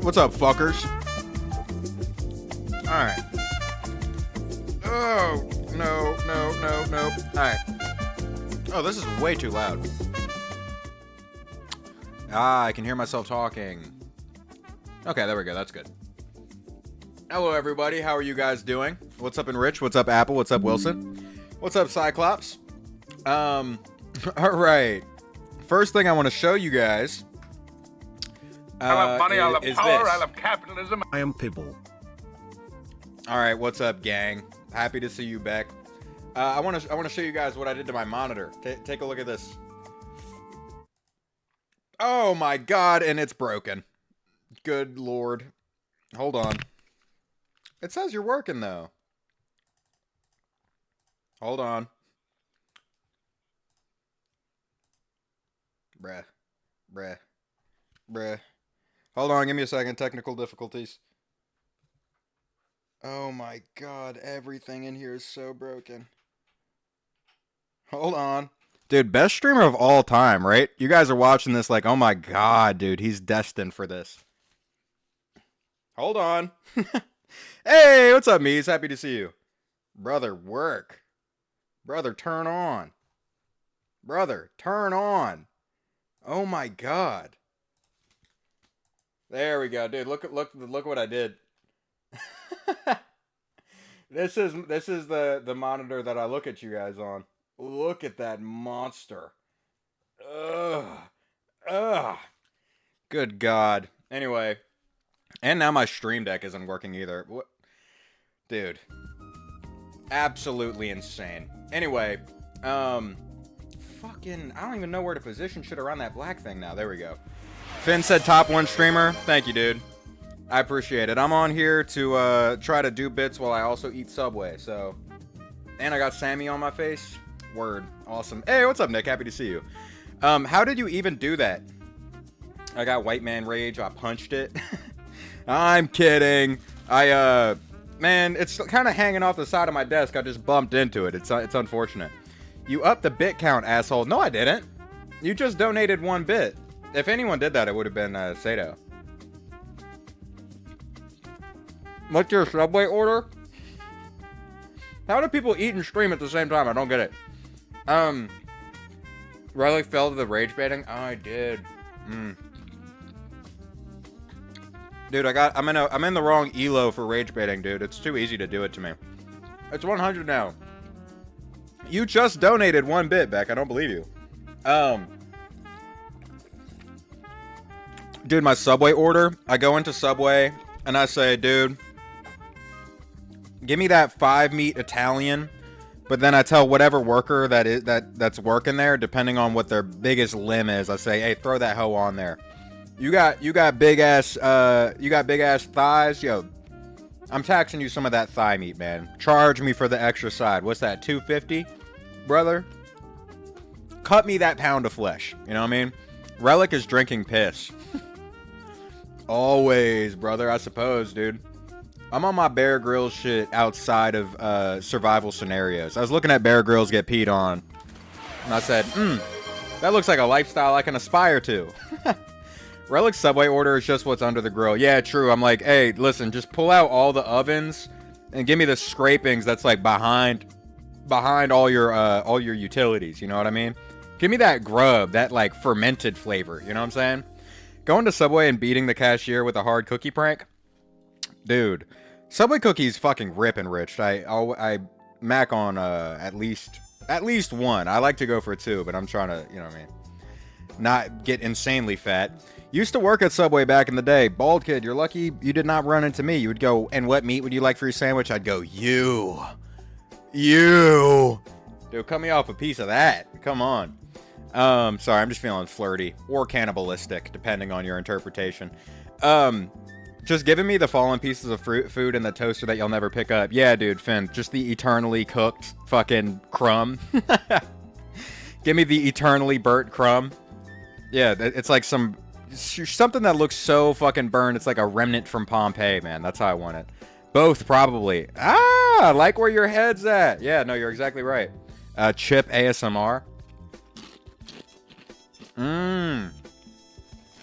What's up, fuckers? Alright. Oh, no. Alright. Oh, this is way too loud. I can hear myself talking. Okay, there we go. That's good. Hello, everybody. How are you guys doing? What's up, Enrich? What's up, Apple? What's up, Wilson? What's up, Cyclops? Alright. First thing I want to show you guys... I love money, I love power, I love capitalism. I am Pibble. Alright, what's up, gang? Happy to see you back. I want to show you guys what I did to my monitor. Take a look at this. Oh my god, and it's broken. Good lord. Hold on. It says you're working, though. Hold on. Bruh. Hold on, give me a second. Technical difficulties. Oh my god, everything in here is so broken. Hold on. Dude, best streamer of all time, right? You guys are watching this like, oh my god, dude, he's destined for this. Hold on. Hey, what's up, Mies? Happy to see you. Brother, work. Brother, turn on. Brother, turn on. Oh my god. There we go, dude. Look what I did. This is the monitor that I look at you guys on. Look at that monster. Ugh. Good god. Anyway, and now my stream deck isn't working either. What? Dude. Absolutely insane. Anyway, fucking, I don't even know where to position shit around that black thing now. There we go. Finn said top 1 streamer. Thank you, dude. I appreciate it. I'm on here to try to do bits while I also eat Subway, so. And I got Sammy on my face. Word. Awesome. Hey, what's up, Nick? Happy to see you. How did you even do that? I got white man rage. I punched it. I'm kidding. Man, it's kind of hanging off the side of my desk. I just bumped into it. It's unfortunate. You upped the bit count, asshole. No, I didn't. You just donated 1 bit. If anyone did that, it would have been Sato. What's your Subway order? How do people eat and stream at the same time? I don't get it. Riley fell to the rage baiting. Oh, I did. Dude, I'm in the wrong elo for rage baiting, dude. It's too easy to do it to me. It's 100 now. You just donated 1 bit, Beck. I don't believe you. Dude, my Subway order. I go into Subway and I say, dude, give me that 5-meat Italian. But then I tell whatever worker that's working there, depending on what their biggest limb is, I say, hey, throw that hoe on there. You got big ass thighs, yo. I'm taxing you some of that thigh meat, man. Charge me for the extra side. What's that? $2.50, brother? Cut me that pound of flesh. You know what I mean? Relic is drinking piss. Always, brother. I suppose, dude. I'm on my Bear Grylls shit outside of survival scenarios. I was looking at Bear Grylls get peed on, and I said, that looks like a lifestyle I can aspire to. Relic's Subway order is just what's under the grill. Yeah, true. I'm like, hey, listen, just pull out all the ovens and give me the scrapings that's like behind all your utilities. You know what I mean? Give me that grub, that like fermented flavor. You know what I'm saying? Going to Subway and beating the cashier with a hard cookie prank, dude. Subway cookies fucking rip enriched. I mac on at least 1. I like to go for 2, but I'm trying to, you know what I mean, not get insanely fat. Used to work at Subway back in the day. Bald kid, you're lucky you did not run into me. You would go, and what meat would you like for your sandwich? I'd go, you. Dude, cut me off a piece of that. Come on. Sorry, I'm just feeling flirty or cannibalistic, depending on your interpretation. Just giving me the fallen pieces of food in the toaster that you'll never pick up. Yeah, dude, Finn, just the eternally cooked fucking crumb. Give me the eternally burnt crumb. Yeah, it's like something that looks so fucking burned. It's like a remnant from Pompeii, man. That's how I want it. Both, probably. I like where your head's at. Yeah, no, you're exactly right. Chip ASMR.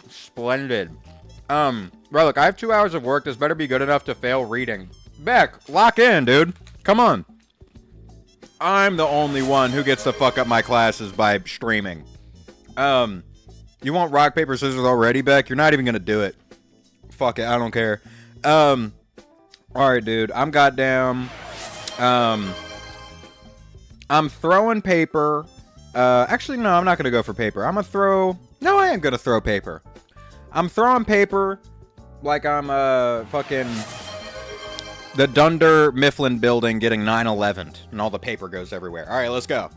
Splendid. Bro, look, I have 2 hours of work. This better be good enough to fail reading. Beck, lock in, dude. Come on. I'm the only one who gets to fuck up my classes by streaming. You want rock, paper, scissors already, Beck? You're not even gonna do it. Fuck it, I don't care. Alright, dude. I'm goddamn... I'm throwing paper. Actually, no, I'm not gonna go for paper. I'm gonna throw... No, I am gonna throw paper. I'm throwing paper like I'm, fucking... the Dunder Mifflin building getting 9/11, and all the paper goes everywhere. Alright, let's go.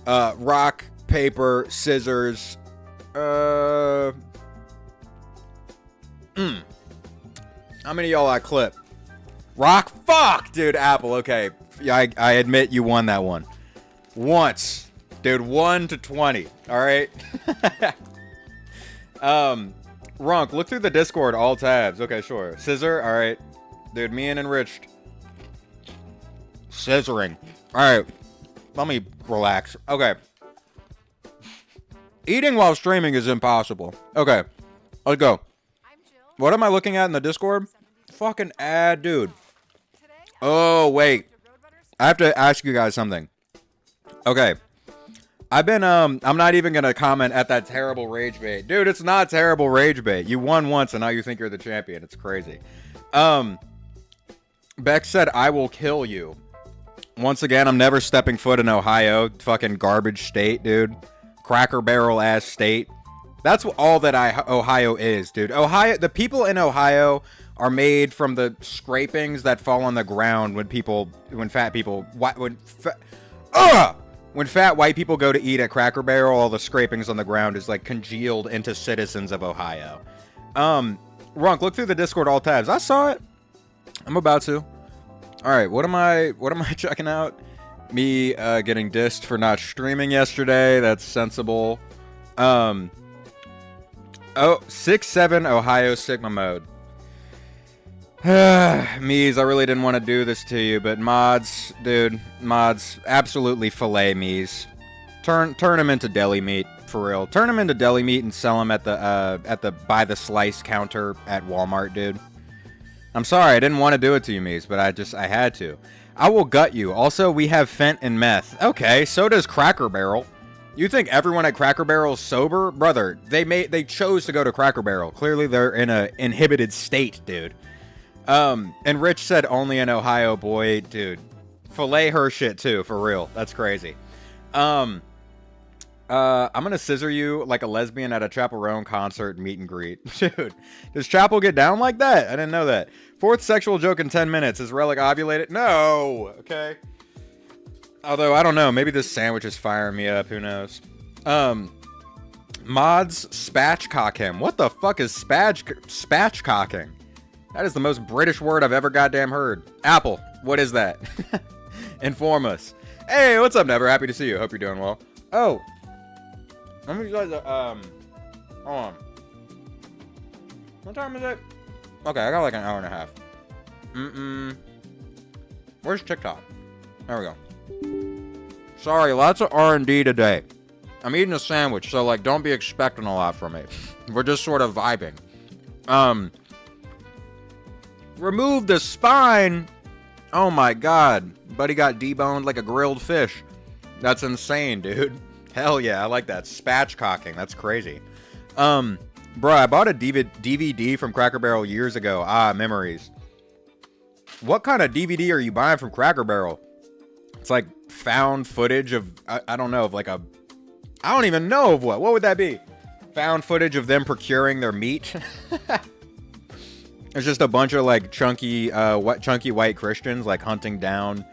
Rock, paper, scissors. How many of y'all I clip? Rock? Fuck! Dude, Apple, okay. Yeah, I admit you won that one. Once. Dude, 1 to 20. Alright? Runk, look through the Discord, all tabs. Okay, sure. Scissor? Alright. Dude, me and Enriched. Scissoring. Alright. Let me relax. Okay. Eating while streaming is impossible. Okay. Let's go. What am I looking at in the Discord? Fucking ad, dude. Oh, wait. I have to ask you guys something. Okay. I've been, I'm not even gonna comment at that terrible rage bait. Dude, it's not terrible rage bait. You won once and now you think you're the champion. It's crazy. Beck said, I will kill you. Once again, I'm never stepping foot in Ohio. Fucking garbage state, dude. Cracker Barrel ass state. That's all that Ohio is, dude. Ohio, the people in Ohio are made from the scrapings that fall on the ground when fat white people go to eat at Cracker Barrel. All the scrapings on the ground is like congealed into citizens of Ohio. Runk, look through the Discord all tabs. I saw it. I'm about to. All right, what am I checking out? Me getting dissed for not streaming yesterday. That's sensible. 6-7 Ohio Sigma mode. Mies, I really didn't want to do this to you, but mods, dude, mods, absolutely fillet Mies. Turn him into deli meat, for real. Turn him into deli meat and sell him at the buy the slice counter at Walmart, dude. I'm sorry, I didn't want to do it to you, Mies, but I had to. I will gut you. Also, we have Fent and meth. Okay, so does Cracker Barrel. You think everyone at Cracker Barrel is sober? Brother, they chose to go to Cracker Barrel. Clearly, they're in a inhibited state, dude. And Rich said only in Ohio, boy, dude. Fillet her shit, too, for real. That's crazy. I'm gonna scissor you like a lesbian at a Chaperone concert meet and greet. Dude, does Chapel get down like that? I didn't know that. 4th sexual joke in 10 minutes. Is Relic ovulated? No! Okay. Although, I don't know. Maybe this sandwich is firing me up. Who knows? Mods spatchcock him. What the fuck is spatchcocking? That is the most British word I've ever goddamn heard. Apple, what is that? Inform us. Hey, what's up, Never? Happy to see you. Hope you're doing well. Oh. Let me show you the, hold on. What time is it? Okay, I got like an hour and a half. Where's TikTok? There we go. Sorry, lots of R&D today. I'm eating a sandwich, so like don't be expecting a lot from me. We're just sort of vibing. Remove the spine. Oh my god. Buddy got deboned like a grilled fish. That's insane, dude. Hell yeah, I like that. Spatchcocking. That's crazy. Bro, I bought a DVD from Cracker Barrel years ago. Ah, memories. What kind of DVD are you buying from Cracker Barrel? It's like found footage of, I don't know, of like a, I don't even know of what. What would that be? Found footage of them procuring their meat. It's just a bunch of like chunky white Christians like hunting down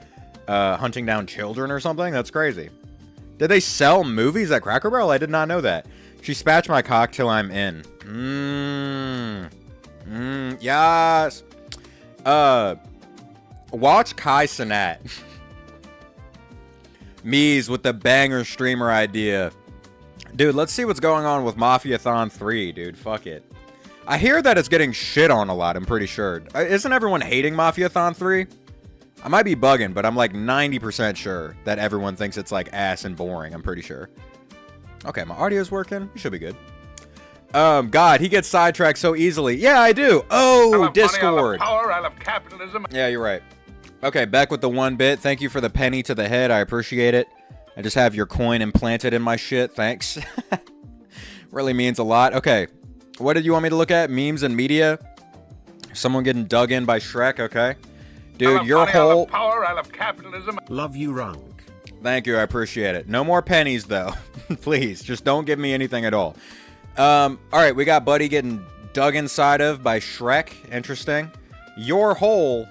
children or something. That's crazy. Did they sell movies at Cracker Barrel? I did not know that. She spatched my cock till I'm in. Yes. Watch Kai Cenat. Mies with the banger streamer idea. Dude, let's see what's going on with Mafiathon 3, dude. Fuck it. I hear that it's getting shit on a lot, I'm pretty sure. Isn't everyone hating Mafiathon 3? I might be bugging, but I'm like 90% sure that everyone thinks it's like ass and boring. I'm pretty sure. Okay, my audio's working. It should be good. God, he gets sidetracked so easily. Yeah, I do. Oh, I love Discord. money, I love power, I love capitalism. Yeah, you're right. Okay, Beck with the 1 bit. Thank you for the penny to the head. I appreciate it. I just have your coin implanted in my shit. Thanks. Really means a lot. Okay, what did you want me to look at? Memes and media? Someone getting dug in by Shrek. Okay. Dude, your whole... I love power, I love capitalism. Love you, Runk. Thank you, I appreciate it. No more pennies, though. Please, just don't give me anything at all. All right, we got Buddy getting dug inside of by Shrek. Interesting. Your hole,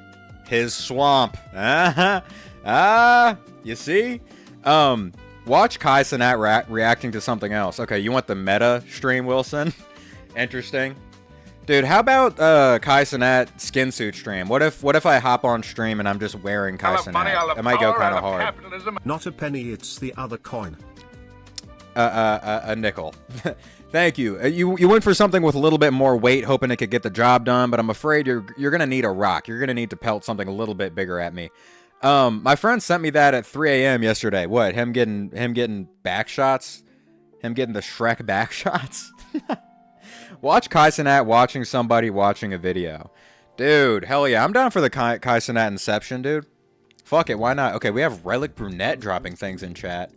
his swamp. You see? Watch Kai Cenat reacting to something else. Okay, you want the meta stream, Wilson? Interesting. Dude, how about Kai Cenat skin suit stream? What if I hop on stream and I'm just wearing Kai Cenat? It might go kind of hard. Capitalism. Not a penny, it's the other coin. A nickel. Thank you. You went for something with a little bit more weight, hoping it could get the job done, but I'm afraid you're gonna need a rock. You're gonna need to pelt something a little bit bigger at me. My friend sent me that at 3 a.m. yesterday. What? Him getting back shots? Him getting the Shrek back shots? Watch Kai Cenat watching somebody watching a video. Dude, hell yeah. I'm down for the Kai Cenat Inception, dude. Fuck it, why not? Okay, we have Relic Brunette dropping things in chat.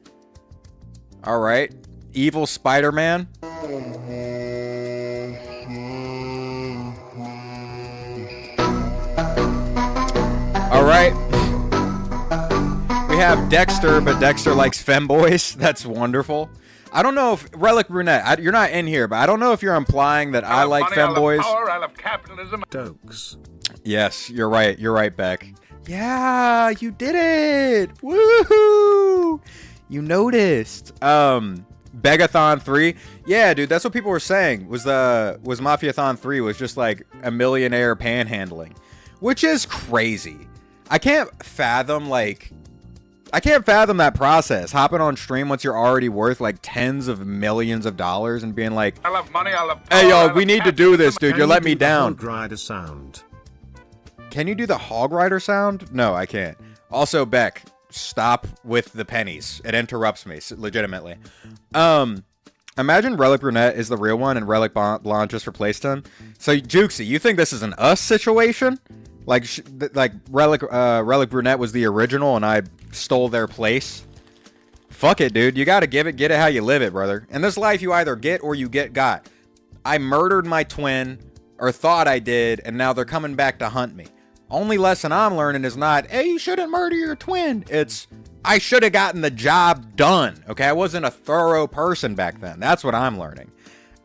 Alright. Evil Spider-Man. Alright. We have Dexter, but Dexter likes femboys. That's wonderful. I don't know if Relic Brunette, you're not in here, but I don't know if you're implying that I like femboys. I love power, I love capitalism. Dokes. Yes, you're right. You're right, Beck. Yeah, you did it. Woohoo! You noticed. Begathon 3. Yeah, dude, that's what people were saying. Was Mafiathon 3 was just like a millionaire panhandling, which is crazy. I can't fathom that process. Hopping on stream once you're already worth like tens of millions of dollars and being like, I love money, I love power, hey, yo, we need to do this, dude. You're letting me down. Hog rider sound. Can you do the hog rider sound? No, I can't. Also, Beck, stop with the pennies. It interrupts me, legitimately. Imagine Relic Brunette is the real one and Relic Blonde just replaced him. So, Jukesy, you think this is an us situation? Like Relic Brunette was the original and I stole their place? Fuck it, dude. You gotta get it how you live it, brother. In this life, you either get or you get got. I murdered my twin, or thought I did, and now they're coming back to hunt me. Only lesson I'm learning is not, hey, you shouldn't murder your twin. It's, I should have gotten the job done. Okay, I wasn't a thorough person back then. That's what I'm learning.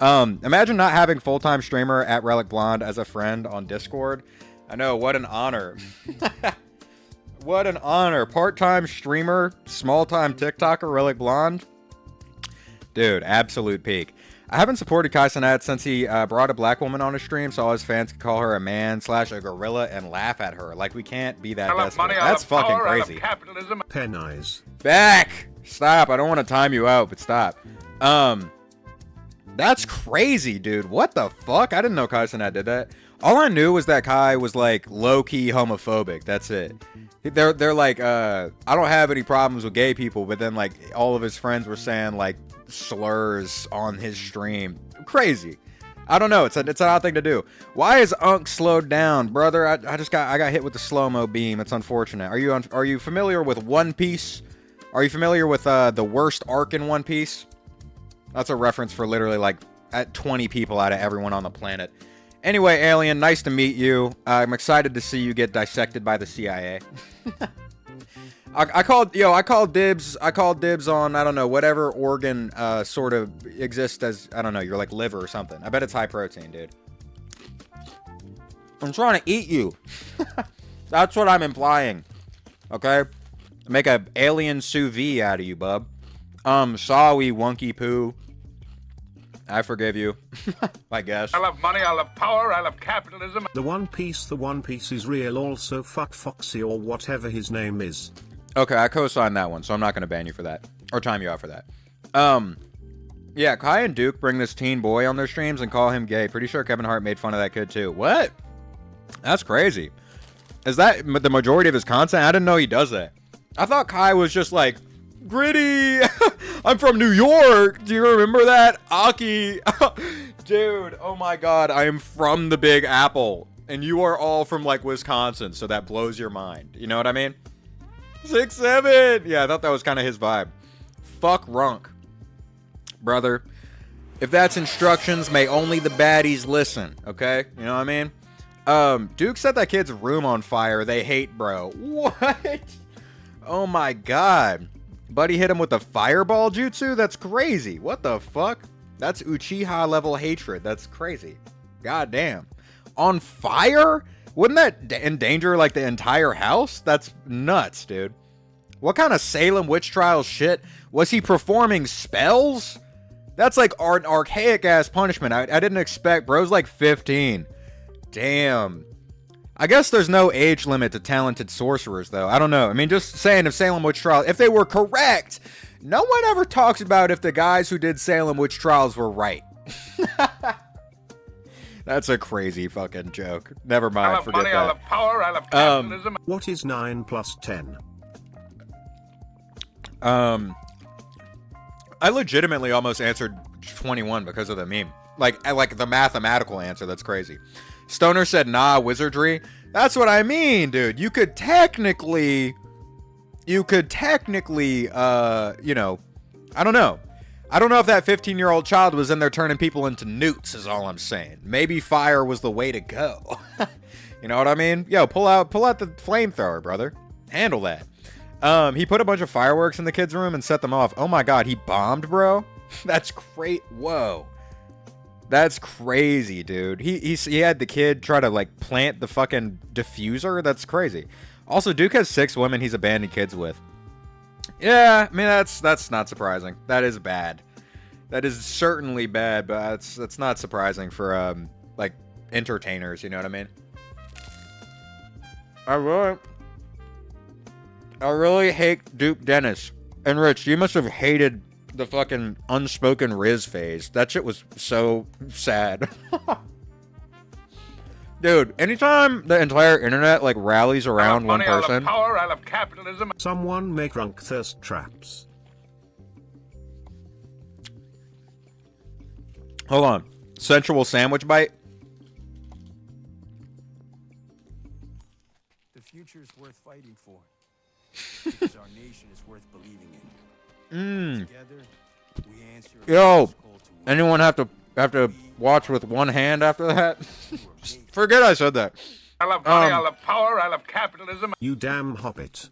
Imagine not having full-time streamer at Relic Blonde as a friend on Discord. I know, what an honor. What an honor. Part-time streamer, small-time TikToker, Relic Blonde. Dude, absolute peak. I haven't supported Kai Cenat since he brought a black woman on his stream, so all his fans could call her a man / a gorilla and laugh at her. Like, we can't be that desperate. That's fucking crazy. Pennies. Back! Stop. I don't want to time you out, but stop. That's crazy, dude. What the fuck? I didn't know Kai Cenat did that. All I knew was that Kai was, like, low-key homophobic. That's it. They're like, I don't have any problems with gay people, but then, like, all of his friends were saying, like, slurs on his stream. Crazy. I don't know. It's an odd thing to do. Why is Unk slowed down, brother? I got hit with the slow-mo beam. It's unfortunate. Are you familiar with One Piece? Are you familiar with the worst arc in One Piece? That's a reference for literally like at 20 people out of everyone on the planet. Anyway, Alien, nice to meet you. I'm excited to see you get dissected by the CIA. I called dibs on, I don't know, whatever organ sort of exists as, I don't know, you're like liver or something. I bet it's high protein, dude. I'm trying to eat you. That's what I'm implying. Okay? Make a alien sous vide out of you, bub. Sorry, wonky poo. I forgive you. I guess. I love money, I love power, I love capitalism. The One Piece is real, also fuck Foxy or whatever his name is. Okay, I co-signed that one, so I'm not going to ban you for that. Or time you out for that. Yeah, Kai and Duke bring this teen boy on their streams and call him gay. Pretty sure Kevin Hart made fun of that kid, too. What? That's crazy. Is that the majority of his content? I didn't know he does that. I thought Kai was just like, gritty. I'm from New York. Do you remember that? Aki. Dude, oh my god, I am from the Big Apple. And you are all from, like, Wisconsin, so that blows your mind. You know what I mean? 6'7". Yeah, I thought that was kind of his vibe. Fuck Runk. Brother, if that's instructions, may only the baddies listen, okay? You know what I mean? Duke set that kid's room on fire. They hate bro. What? Oh my god. Buddy hit him with a fireball jutsu? That's crazy. What the fuck? That's Uchiha level hatred. That's crazy. God damn. On fire? Wouldn't that endanger, like, the entire house? That's nuts, dude. What kind of Salem witch trial shit? Was he performing spells? That's like an archaic-ass punishment. I didn't expect. Bro's like 15. Damn. I guess there's no age limit to talented sorcerers, though. I don't know. I mean, just saying, if Salem witch trial, if they were correct, no one ever talks about if the guys who did Salem witch trials were right. That's a crazy fucking joke. Never mind. I love forget money, that. I love power, I love capitalism. What is 9 plus 10? I legitimately almost answered 21 because of the meme. Like the mathematical answer. That's crazy. Stoner said, nah, wizardry. That's what I mean, dude. You could technically, you know, I don't know. I don't know if that 15-year-old child was in there turning people into newts, is all I'm saying. Maybe fire was the way to go. You know what I mean? Yo, pull out the flamethrower, brother. Handle that. He put a bunch of fireworks in the kid's room and set them off. Oh my god, he bombed, bro? That's great. Whoa. That's crazy, dude. He had the kid try to, like, plant the fucking diffuser? That's crazy. Also, Duke has 6 women he's abandoned kids with. Yeah, I mean, that's not surprising. That is bad. That is certainly bad, but that's not surprising for, like, entertainers, you know what I mean? I really hate Duke Dennis. And Rich, you must have hated the fucking unspoken Riz phase. That shit was so sad. Dude, anytime the entire internet, like, rallies around one person. I love power, I love capitalism. Someone make Runk thirst traps. Hold on. Sensual sandwich bite? The future's worth fighting for. Because our nation is worth believing in. Together, we answer Yo, anyone have to watch with one hand after that? Forget I said that. I love money, I love power, I love capitalism. You damn hobbit.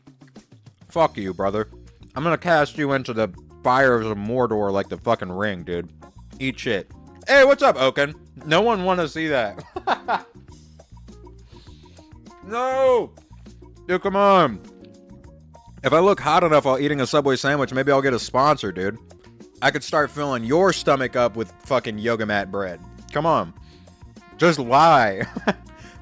Fuck you, brother. I'm gonna cast you into the fires of Mordor like the fucking ring, dude. Eat shit. Hey, what's up, Oaken? No one wanna see that. No! Dude, come on. If I look hot enough while eating a Subway sandwich, maybe I'll get a sponsor, dude. I could start filling your stomach up with fucking yoga mat bread. Come on. Just lie.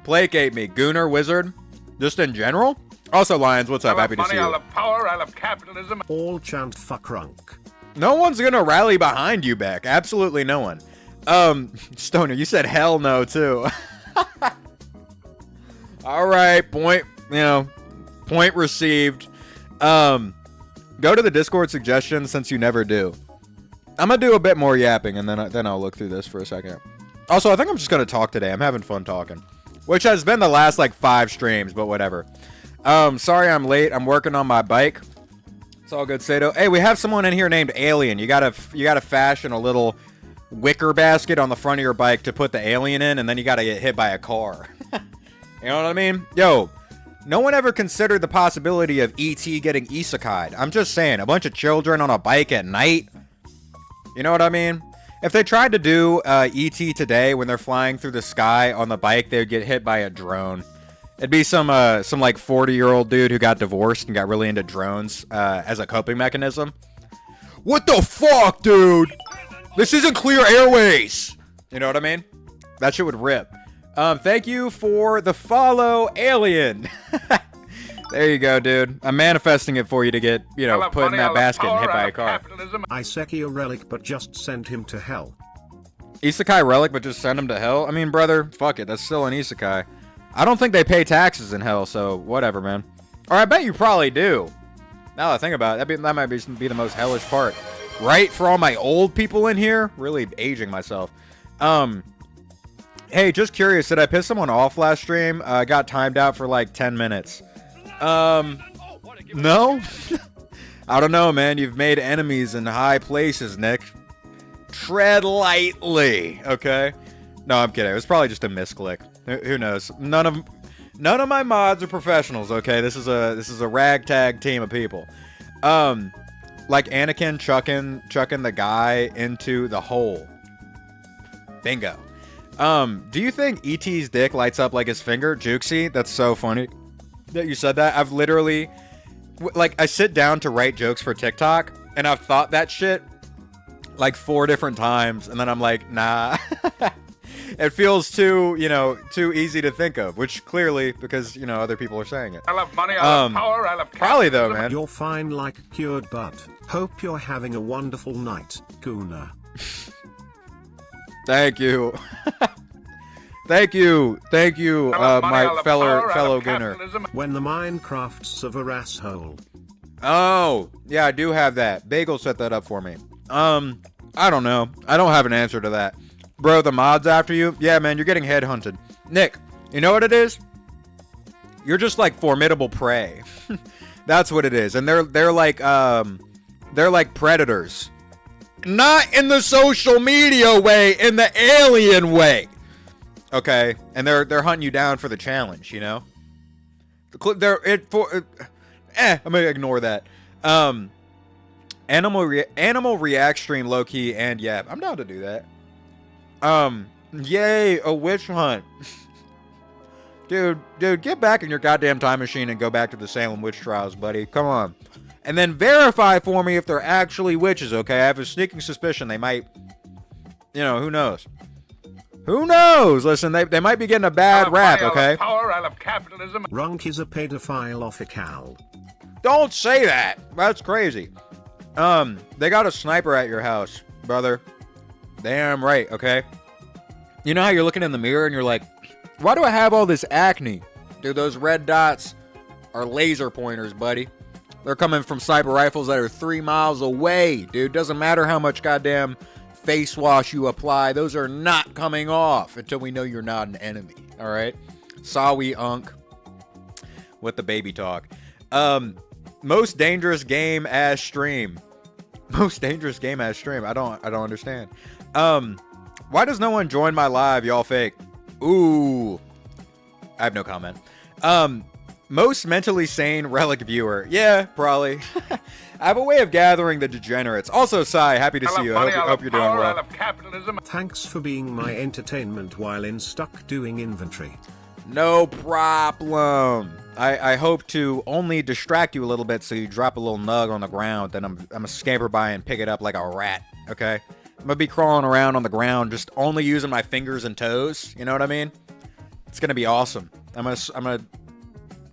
Placate me. Gooner, wizard. Just in general? Also, Lions, what's up? Happy to see you. I love power, I love capitalism. All chant fuck Runk. No one's gonna rally behind you, Beck. Absolutely no one. Stoner, you said hell no, too. Alright, point received. Go to the Discord suggestions since you never do. I'm gonna do a bit more yapping and then I'll look through this for a second. Also, I think I'm just gonna talk today. I'm having fun talking. Which has been the last, like, 5 streams, but whatever. Sorry I'm late. I'm working on my bike. It's all good, Sato. Hey, we have someone in here named Alien. You gotta fashion a little wicker basket on the front of your bike to put the alien in, and then you gotta get hit by a car. You know what I mean? Yo, no one ever considered the possibility of E.T. getting isekai'd. I'm just saying, a bunch of children on a bike at night. You know what I mean? If they tried to do E.T. today when they're flying through the sky on the bike, they would get hit by a drone. It'd be some like 40-year-old dude who got divorced and got really into drones as a coping mechanism. What the fuck, dude? This isn't Clear Airways. You know what I mean? That shit would rip. Thank you for the follow, Alien. There you go, dude. I'm manifesting it for you to get, you know, put in that basket and hit by a car. Isekai a relic, but just send him to hell. Isekai relic, but just send him to hell? I mean, brother, fuck it. That's still an isekai. I don't think they pay taxes in hell, so whatever, man. Or I bet you probably do. Now that I think about it, that might be the most hellish part. Right? For all my old people in here? Really aging myself. Hey, just curious, did I piss someone off last stream? I got timed out for like 10 minutes. No? I don't know, man. You've made enemies in high places, Nick. Tread lightly, okay? No, I'm kidding. It was probably just a misclick. Who knows? None of my mods are professionals, okay? This is a ragtag team of people. Like Anakin chucking the guy into the hole. Bingo. Do you think E.T.'s dick lights up like his finger? Jukesy? That's so funny that you said that. I've literally, like, I sit down to write jokes for TikTok, and I've thought that shit like 4 different times, and then I'm like, nah. It feels too easy to think of, which clearly, because, other people are saying it. I love money, I love power, I love probably though, man. You're fine like a cured bud. Hope you're having a wonderful night, Guna. Thank you. Thank you, my fellow Gunner. When the Minecraft's of a asshole. Oh, yeah, I do have that. Bagel set that up for me. I don't know. I don't have an answer to that. Bro, the mod's after you? Yeah, man, you're getting headhunted. Nick, you know what it is? You're just like formidable prey. That's what it is. And they're like predators. Not in the social media way, in the alien way. Okay? And they're hunting you down for the challenge, you know? I'm gonna ignore that. Animal react stream low key and Yap. I'm down to do that. Yay, a witch hunt. Dude, get back in your goddamn time machine and go back to the Salem witch trials, buddy. Come on. And then verify for me if they're actually witches, okay? I have a sneaking suspicion they might, who knows? Who knows? Listen, they might be getting a bad rap, okay? I love power, I love capitalism. Runk is a pedophile off a cal. Don't say that. That's crazy. They got a sniper at your house, brother. Damn right, okay? You know how you're looking in the mirror and you're like, why do I have all this acne? Dude, those red dots are laser pointers, buddy. They're coming from sniper rifles that are 3 miles away, dude. Doesn't matter how much goddamn face wash you apply. Those are not coming off until we know you're not an enemy, all right? Sawi Unk with the baby talk. Most dangerous game as stream. Most dangerous game as stream. I don't understand. Why does no one join my live? Y'all fake. Ooh. I have no comment. Most mentally sane relic viewer. Yeah, probably. I have a way of gathering the degenerates. Also, Sai, happy to see you. I hope you're doing well. I love capitalism. Thanks for being my entertainment while in stuck doing inventory. No problem. I hope to only distract you a little bit so you drop a little nug on the ground, then I'm gonna scamper by and pick it up like a rat, okay? I'm gonna be crawling around on the ground just only using my fingers and toes, you know what I mean? It's gonna be awesome. I'm gonna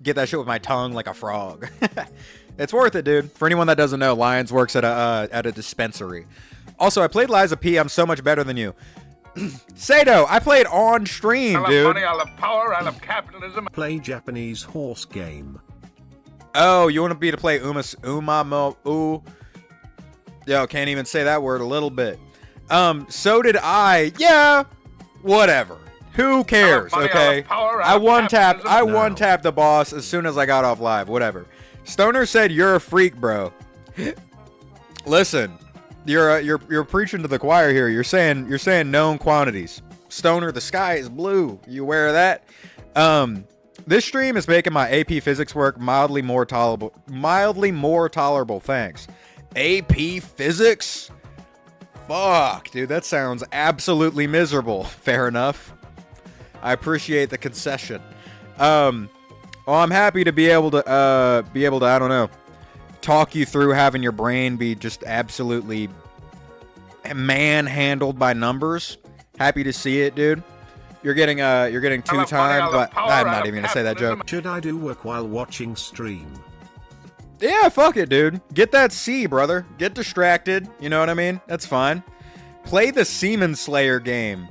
get that shit with my tongue like a frog. It's worth it, dude. For anyone that doesn't know, Lions works at a dispensary. Also, I played Liza P. I'm so much better than you. Sato, I played on stream, dude. I love money, I love power, I love capitalism. Play Japanese horse game. Oh, you want me to play Yo, can't even say that word a little bit. So did I. Yeah, whatever. Who cares, okay? I one-tapped the boss as soon as I got off live, whatever. Stoner said, you're a freak, bro. Listen. You're preaching to the choir here. You're saying known quantities. Stoner, the sky is blue. You aware of that? This stream is making my AP physics work mildly more tolerable. Thanks. AP physics? Fuck, dude, that sounds absolutely miserable. Fair enough. I appreciate the concession. Well, I'm happy to be able to I don't know, talk you through having your brain be just absolutely manhandled by numbers. Happy to see it, dude. You're getting 2 times, but I'm not even gonna say that joke. Should I do work while watching stream? Yeah, fuck it, dude. Get that C, brother. Get distracted. You know what I mean? That's fine. Play the Seaman Slayer game.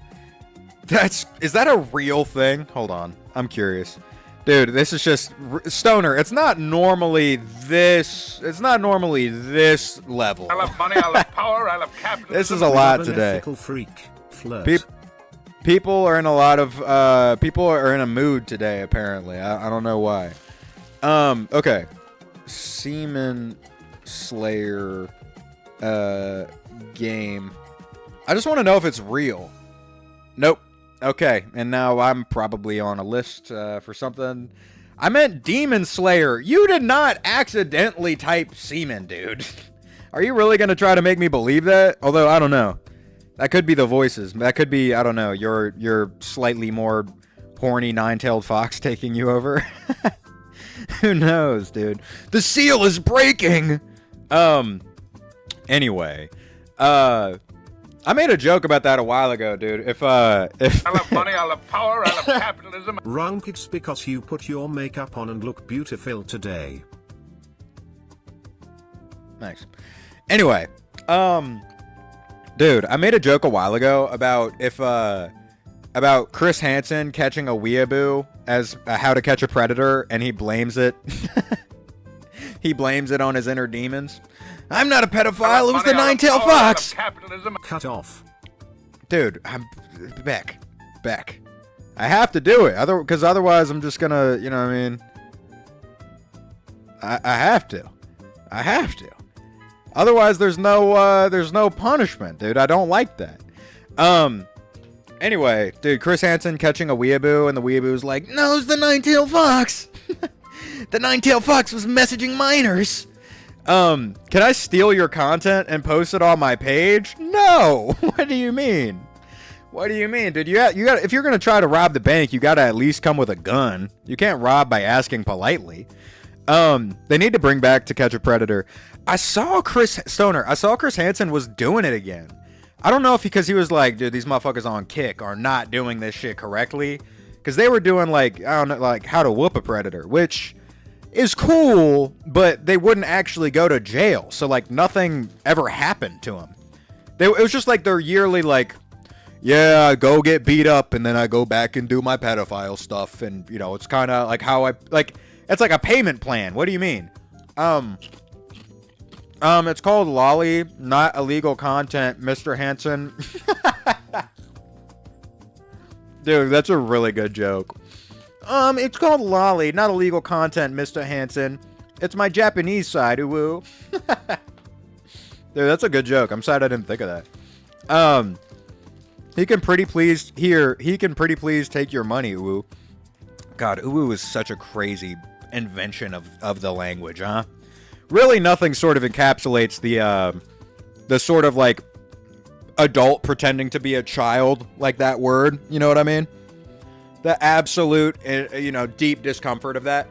Is that a real thing? Hold on. I'm curious. Dude, this is just Stoner. It's not normally this. It's not normally this level. I love money. I love power. I love capitalism. This is a lot today. Freak. Flirt. People are in a lot of people are in a mood today. Apparently, I don't know why. Okay, Semen Slayer game. I just want to know if it's real. Nope. Okay, and now I'm probably on a list for something. I meant Demon Slayer. You did not accidentally type semen, dude. Are you really going to try to make me believe that? Although, I don't know. That could be the voices. That could be, I don't know, your slightly more horny nine-tailed fox taking you over. Who knows, dude? The seal is breaking! Anyway. I made a joke about that a while ago, dude. If I love money, I love power, I love capitalism. Wrong, it's because you put your makeup on and look beautiful today. Nice. Anyway, dude, I made a joke a while ago about about Chris Hansen catching a weeaboo as How to Catch a Predator, and he blames it. He blames it on his inner demons. I'm not a pedophile. It was the nine-tailed fox. Capitalism. Cut off. Dude, I'm back. I have to do it, because otherwise I'm just gonna, you know what I mean? I have to. Otherwise, there's no punishment, dude. I don't like that. Anyway, dude, Chris Hansen catching a weeaboo, and the weeaboo's like, no, it's the nine-tailed fox. The nine-tailed fox was messaging minors. Can I steal your content and post it on my page? No. What do you mean? Dude? You got if you're gonna try to rob the bank, you gotta at least come with a gun. You can't rob by asking politely. They need to bring back To Catch a Predator. I saw Chris Hansen was doing it again. I don't know if because he was like, dude, these motherfuckers on Kick are not doing this shit correctly. Because they were doing like, I don't know, like How to Whoop a Predator, which is cool, but they wouldn't actually go to jail. So like nothing ever happened to them. It was just like their yearly like, yeah, I go get beat up and then I go back and do my pedophile stuff. And you know, it's kind of like how it's like a payment plan. What do you mean? It's called Lolly, not illegal content, Mr. Hansen. Dude, that's a really good joke. It's called Lolly, not illegal content, Mr. Hansen. It's my Japanese side, ooh. Dude, that's a good joke. I'm sad I didn't think of that. He can pretty please take your money, ooh. God, ooh is such a crazy invention of the language, huh? Really, nothing sort of encapsulates the sort of like adult pretending to be a child like that word. You know what I mean? The absolute, deep discomfort of that.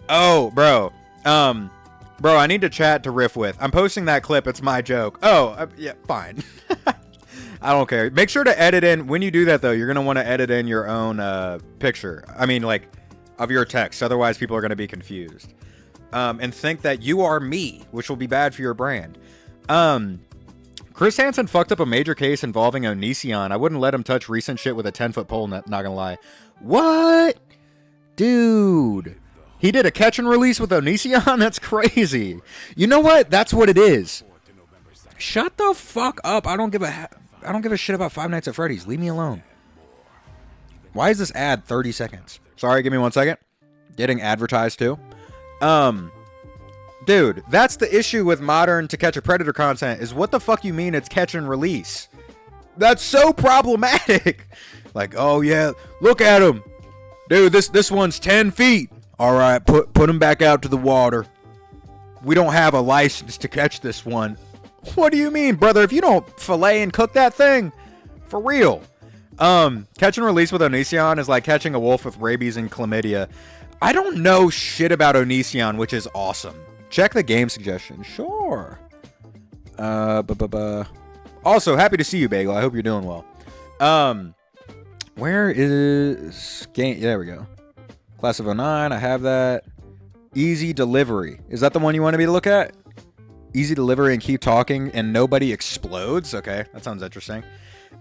Oh, bro. Bro, I need to chat to riff with. I'm posting that clip. It's my joke. Oh, yeah, fine. I don't care. Make sure to edit in. When you do that, though, you're going to want to edit in your own picture. I mean, like, of your text. Otherwise, people are going to be confused. And think that you are me, which will be bad for your brand. Chris Hansen fucked up a major case involving Onision. I wouldn't let him touch recent shit with a 10-foot pole, not gonna lie. What? Dude. He did a catch and release with Onision? That's crazy. You know what? That's what it is. Shut the fuck up. I don't give a shit about Five Nights at Freddy's. Leave me alone. Why is this ad 30 seconds? Sorry, give me 1 second. Getting advertised too. Dude, that's the issue with modern To Catch a Predator content, is what the fuck you mean it's catch and release? That's so problematic. Like, oh yeah, look at him. Dude, this one's 10 feet. All right, put him back out to the water. We don't have a license to catch this one. What do you mean, brother? If you don't fillet and cook that thing, for real. Catch and release with Onision is like catching a wolf with rabies and chlamydia. I don't know shit about Onision, which is awesome. Check the game suggestion. Sure. Also, happy to see you, Bagel. I hope you're doing well. Where is game? There we go. Class of 09. I have that. Easy delivery. Is that the one you wanted me to look at? Easy delivery and keep talking and nobody explodes. Okay, that sounds interesting.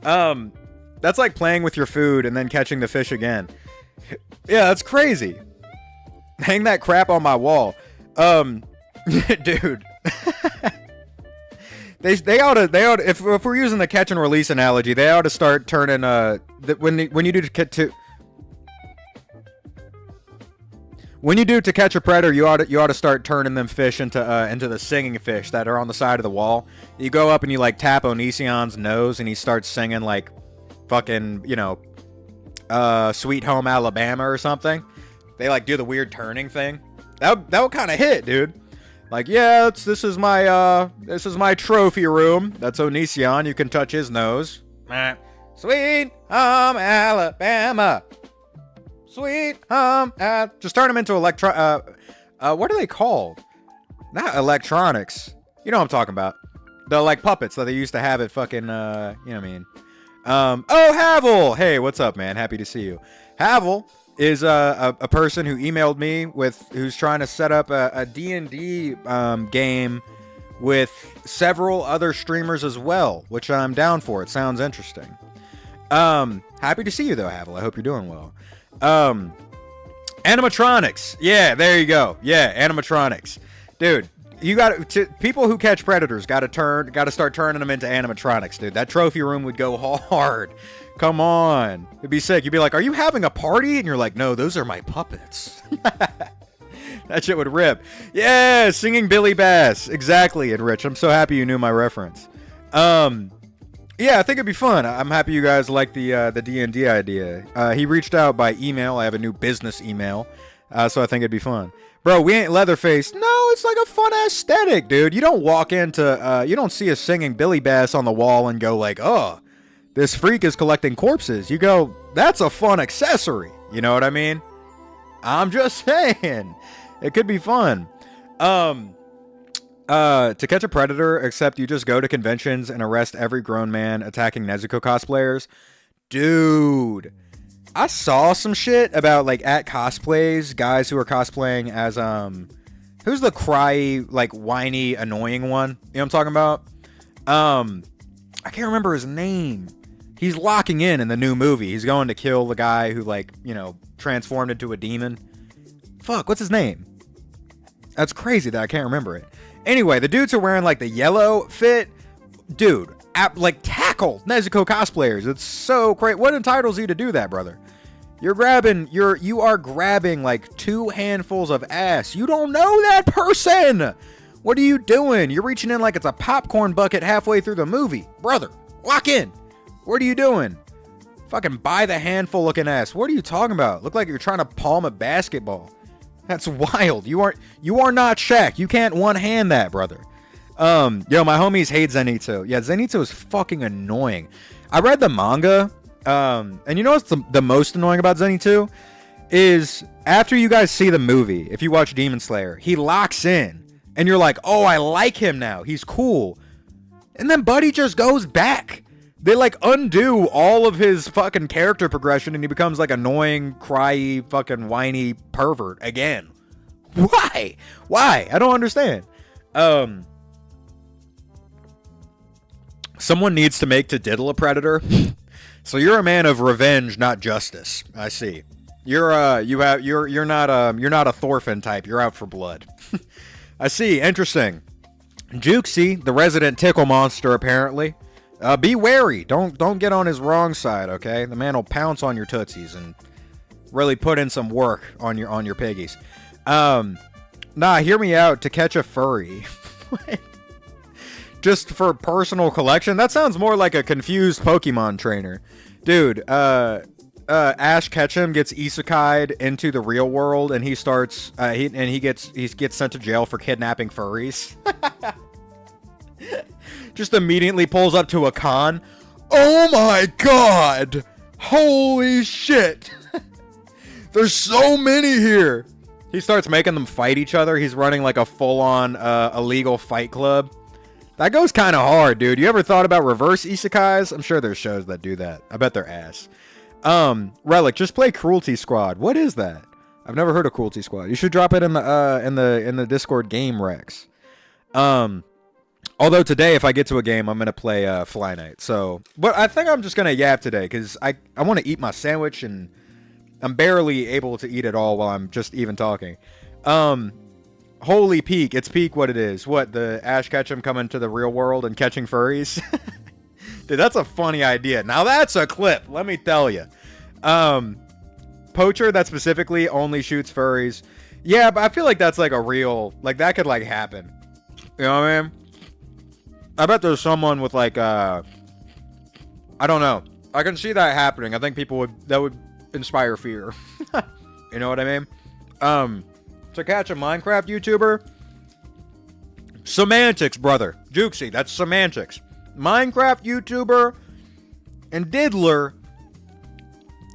That's like playing with your food and then catching the fish again. Yeah, that's crazy. Hang that crap on my wall. Dude. They ought to if we're using the catch and release analogy, they ought to start turning when you do to catch a predator, you ought to start turning them fish into the singing fish that are on the side of the wall. You go up and you like tap Onision's nose and he starts singing like fucking, Sweet Home Alabama or something. They like do the weird turning thing. That would kind of hit, dude. Like, yeah, this is my trophy room. That's Onision. You can touch his nose. Sweet Home Alabama. Sweet Home. Just turn them into what are they called? Not electronics. You know what I'm talking about. The like puppets that they used to have at fucking, you know what I mean. Oh, Havel. Hey, what's up, man? Happy to see you. Havel is a person who emailed me who's trying to set up a D&D game with several other streamers as well, which I'm down for. It sounds interesting. Happy to see you though, Havel. I hope you're doing well. Animatronics. Yeah, there you go. Yeah, animatronics. Dude, you people who catch predators got to start turning them into animatronics, dude. That trophy room would go hard. Come on. It'd be sick. You'd be like, are you having a party? And you're like, no, those are my puppets. That shit would rip. Yeah, singing Billy Bass. Exactly, and Rich. I'm so happy you knew my reference. Yeah, I think it'd be fun. I'm happy you guys like the D&D idea. He reached out by email. I have a new business email. So I think it'd be fun. Bro, we ain't Leatherface. No, it's like a fun aesthetic, dude. You don't walk into, you don't see us singing Billy Bass on the wall and go like, oh, this freak is collecting corpses. You go, that's a fun accessory. You know what I mean? I'm just saying. It could be fun. To catch a predator, except you just go to conventions and arrest every grown man attacking Nezuko cosplayers. Dude. I saw some shit about, like, at cosplays, guys who are cosplaying as, who's the cry, like, whiny, annoying one? You know what I'm talking about? I can't remember his name. He's locking in the new movie. He's going to kill the guy who, like, transformed into a demon. Fuck, what's his name? That's crazy that I can't remember it. Anyway, the dudes are wearing, like, the yellow fit. Dude, like, tackle Nezuko cosplayers. It's so crazy. What entitles you to do that, brother? You are grabbing, like, 2 handfuls of ass. You don't know that person. What are you doing? You're reaching in like it's a popcorn bucket halfway through the movie. Brother, lock in. What are you doing? Fucking buy the handful looking ass. What are you talking about? Look like you're trying to palm a basketball. That's wild. You are not Shaq. You can't one-hand that, brother. Yo, my homies hate Zenitsu. Yeah, Zenitsu is fucking annoying. I read the manga, and you know what's the most annoying about Zenitsu? Is after you guys see the movie, if you watch Demon Slayer, he locks in, and you're like, oh, I like him now. He's cool. And then Buddy just goes back. They, like, undo all of his fucking character progression, and he becomes, like, annoying, cryy, fucking whiny pervert again. Why? Why? I don't understand. Someone needs to make to diddle a predator. So you're a man of revenge, not justice. I see. You're not a Thorfinn type. You're out for blood. I see. Interesting. Jukesy, the resident tickle monster, apparently. Be wary. Don't get on his wrong side, okay? The man will pounce on your tootsies and really put in some work on your piggies. Nah, hear me out. To catch a furry. Just for personal collection? That sounds more like a confused Pokemon trainer. Dude, Ash Ketchum gets isekai'd into the real world, and he starts he gets sent to jail for kidnapping furries. Just immediately pulls up to a con. Oh my god! Holy shit! There's so many here! He starts making them fight each other. He's running like a full-on illegal fight club. That goes kind of hard, dude. You ever thought about reverse isekais? I'm sure there's shows that do that. I bet they're ass. Relic, just play Cruelty Squad. What is that? I've never heard of Cruelty Squad. You should drop it in the Discord game Rex. Although today, if I get to a game, I'm gonna play flyknight. So, but I think I'm just gonna yap today because I want to eat my sandwich and I'm barely able to eat it all while I'm just even talking. Holy Peak. It's Peak what it is. What, the Ash Ketchum coming to the real world and catching furries? Dude, that's a funny idea. Now that's a clip, let me tell you. Poacher that specifically only shoots furries. Yeah, but I feel like that's like a real, like that could like happen. You know what I mean? I bet there's someone with like, I don't know. I can see that happening. I think that would inspire fear. You know what I mean? To catch a Minecraft YouTuber, semantics, brother. Jukesy, that's semantics. Minecraft YouTuber and Diddler,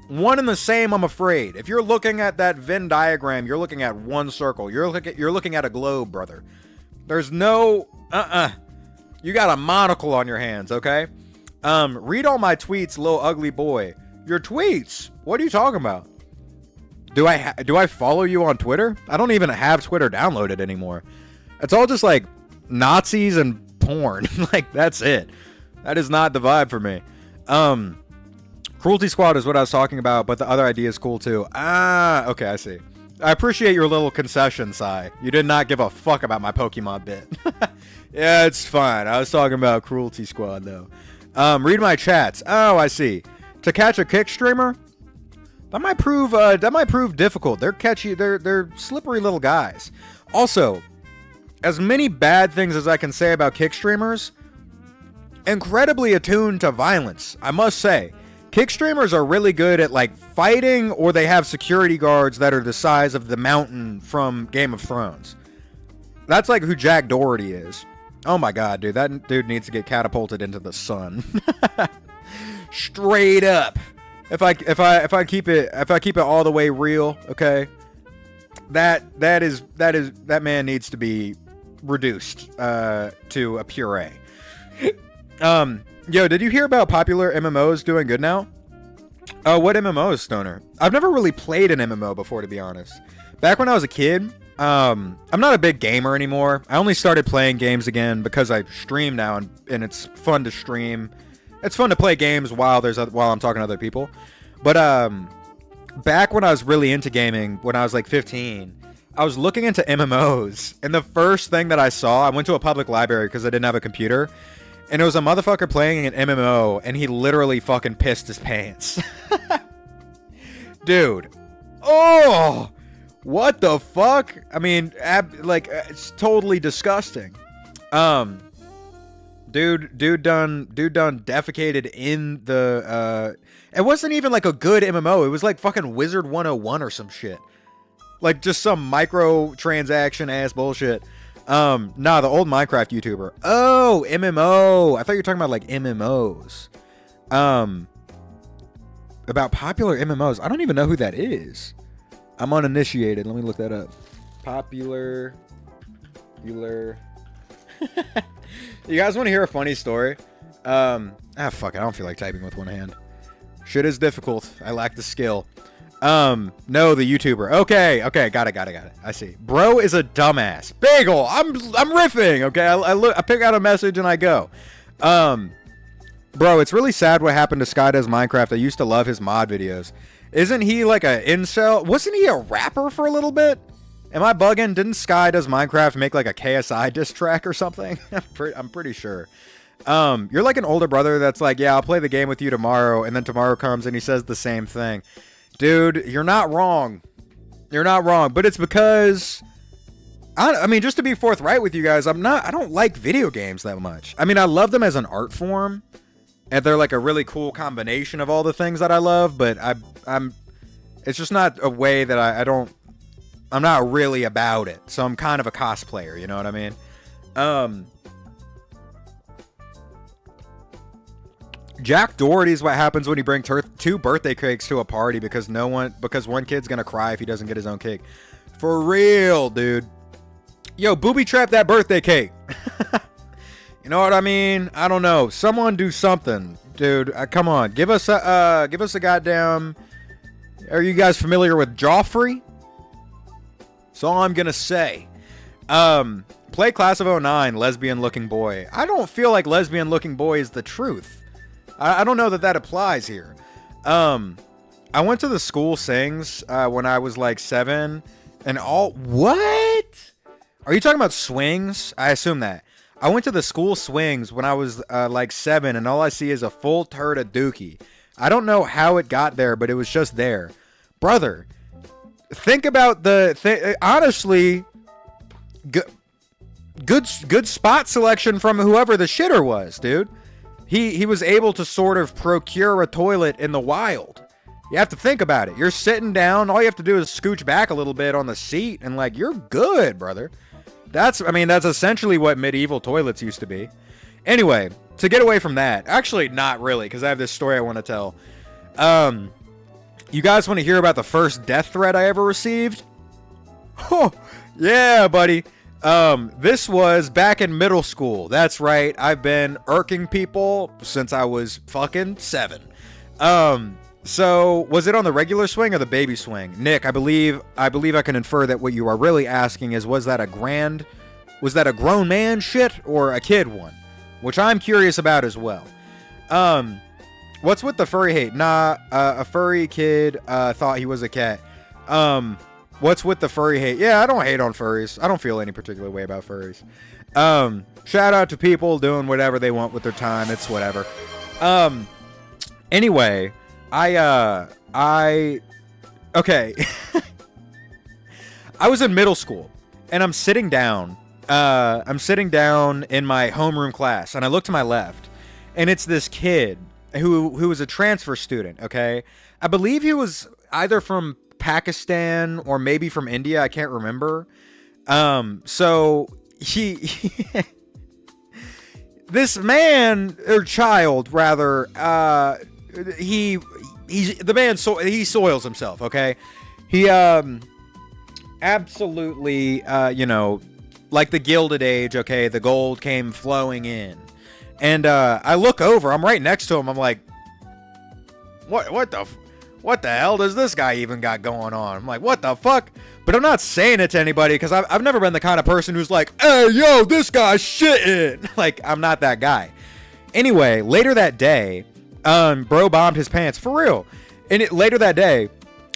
one and the same, I'm afraid. If you're looking at that Venn diagram, you're looking at one circle. You're looking at a globe, brother. There's no You got a monocle on your hands, okay? Read all my tweets, little ugly boy. Your tweets? What are you talking about? Do I follow you on Twitter? I don't even have Twitter downloaded anymore. It's all just like Nazis and porn. Like, that's it. That is not the vibe for me. Cruelty Squad is what I was talking about, but the other idea is cool too. Okay, I see. I appreciate your little concession, Sai. You did not give a fuck about my Pokemon bit. Yeah, it's fine. I was talking about Cruelty Squad though. Read my chats. Oh, I see. To catch a kick streamer, that might prove difficult. They're catchy. They're slippery little guys. Also, as many bad things as I can say about kick streamers, incredibly attuned to violence, I must say. Kick streamers are really good at like fighting, or they have security guards that are the size of the mountain from Game of Thrones. That's like who Jack Doherty is. Oh my god, dude, that dude needs to get catapulted into the sun. Straight up. If I keep it all the way real, okay? That man needs to be reduced to a puree. Yo, did you hear about popular MMOs doing good now? Oh, what MMO is Stoner? I've never really played an MMO before, to be honest. Back when I was a kid, I'm not a big gamer anymore. I only started playing games again because I stream now, and it's fun to stream. It's fun to play games while I'm talking to other people. But back when I was really into gaming, when I was like 15, I was looking into MMOs, and the first thing that I saw, I went to a public library because I didn't have a computer, and it was a motherfucker playing an MMO, and he literally fucking pissed his pants. Dude. Oh! What the fuck? I mean, it's totally disgusting. Dude done defecated in the, it wasn't even like a good MMO. It was like fucking Wizard 101 or some shit. Like just some micro transaction ass bullshit. Nah, the old Minecraft YouTuber. Oh, MMO. I thought you were talking about like MMOs. About popular MMOs. I don't even know who that is. I'm uninitiated. Let me look that up. Popular. You guys want to hear a funny story? Fuck it. I don't feel like typing with one hand. Shit is difficult. I lack the skill. No, the YouTuber. Okay, got it. I see. Bro is a dumbass. Bagel. I'm riffing. Okay, I pick out a message and I go. Bro, it's really sad what happened to Sky Does Minecraft. I used to love his mod videos. Isn't he like a incel? Wasn't he a rapper for a little bit? Am I bugging? Didn't Sky Does Minecraft make like a KSI diss track or something? I'm pretty sure. You're like an older brother that's like, yeah, I'll play the game with you tomorrow, and then tomorrow comes and he says the same thing. Dude, you're not wrong. You're not wrong, but it's because I mean, just to be forthright with you guys, I don't like video games that much. I mean, I love them as an art form, and they're like a really cool combination of all the things that I love, but it's just not a way that I'm not really about it. So I'm kind of a cosplayer, you know what I mean? Jack Doherty is what happens when you bring two birthday cakes to a party because one kid's gonna cry if he doesn't get his own cake. For real, dude. Yo, booby trap that birthday cake. You know what I mean? I don't know. Someone do something, dude. Come on, give us a goddamn. Are you guys familiar with Joffrey? That's all I'm gonna say. Play Class of 09, lesbian looking boy. I don't feel like lesbian looking boy is the truth. I don't know that applies here. I went to the school sings when I was like 7, and all what? Are you talking about swings? I assume that. I went to the school swings when I was like 7, and all I see is a full turd of dookie. I don't know how it got there, but it was just there, brother. Think about honestly, good spot selection from whoever the shitter was, dude. He was able to sort of procure a toilet in the wild. You have to think about it. You're sitting down. All you have to do is scooch back a little bit on the seat, and like you're good, brother. That's essentially what medieval toilets used to be. Anyway, to get away from that, actually not really, because I have this story I want to tell. You guys want to hear about the first death threat I ever received? Oh, yeah, buddy. This was back in middle school. That's right. I've been irking people since I was fucking 7. So was it on the regular swing or the baby swing? Nick, I believe I can infer that what you are really asking is, was that a grown man shit or a kid one? Which I'm curious about as well. What's with the furry hate? Nah, a furry kid, thought he was a cat. What's with the furry hate? Yeah, I don't hate on furries. I don't feel any particular way about furries. Shout out to people doing whatever they want with their time. It's whatever. Anyway, okay. I was in middle school and I'm sitting down in my homeroom class, and I look to my left, and it's this kid who was a transfer student. Okay. I believe he was either from Pakistan or maybe from India. I can't remember. So he this man, or child rather, he soils himself. Okay. He, absolutely, like the Gilded Age. Okay. The gold came flowing in, and, I look over, I'm right next to him. I'm like, what the hell does this guy even got going on? I'm like, what the fuck? But I'm not saying it to anybody, because I've never been the kind of person who's like, hey, yo, this guy's shitting. Like, I'm not that guy. Anyway, later that day, bro bombed his pants, for real. And later that day,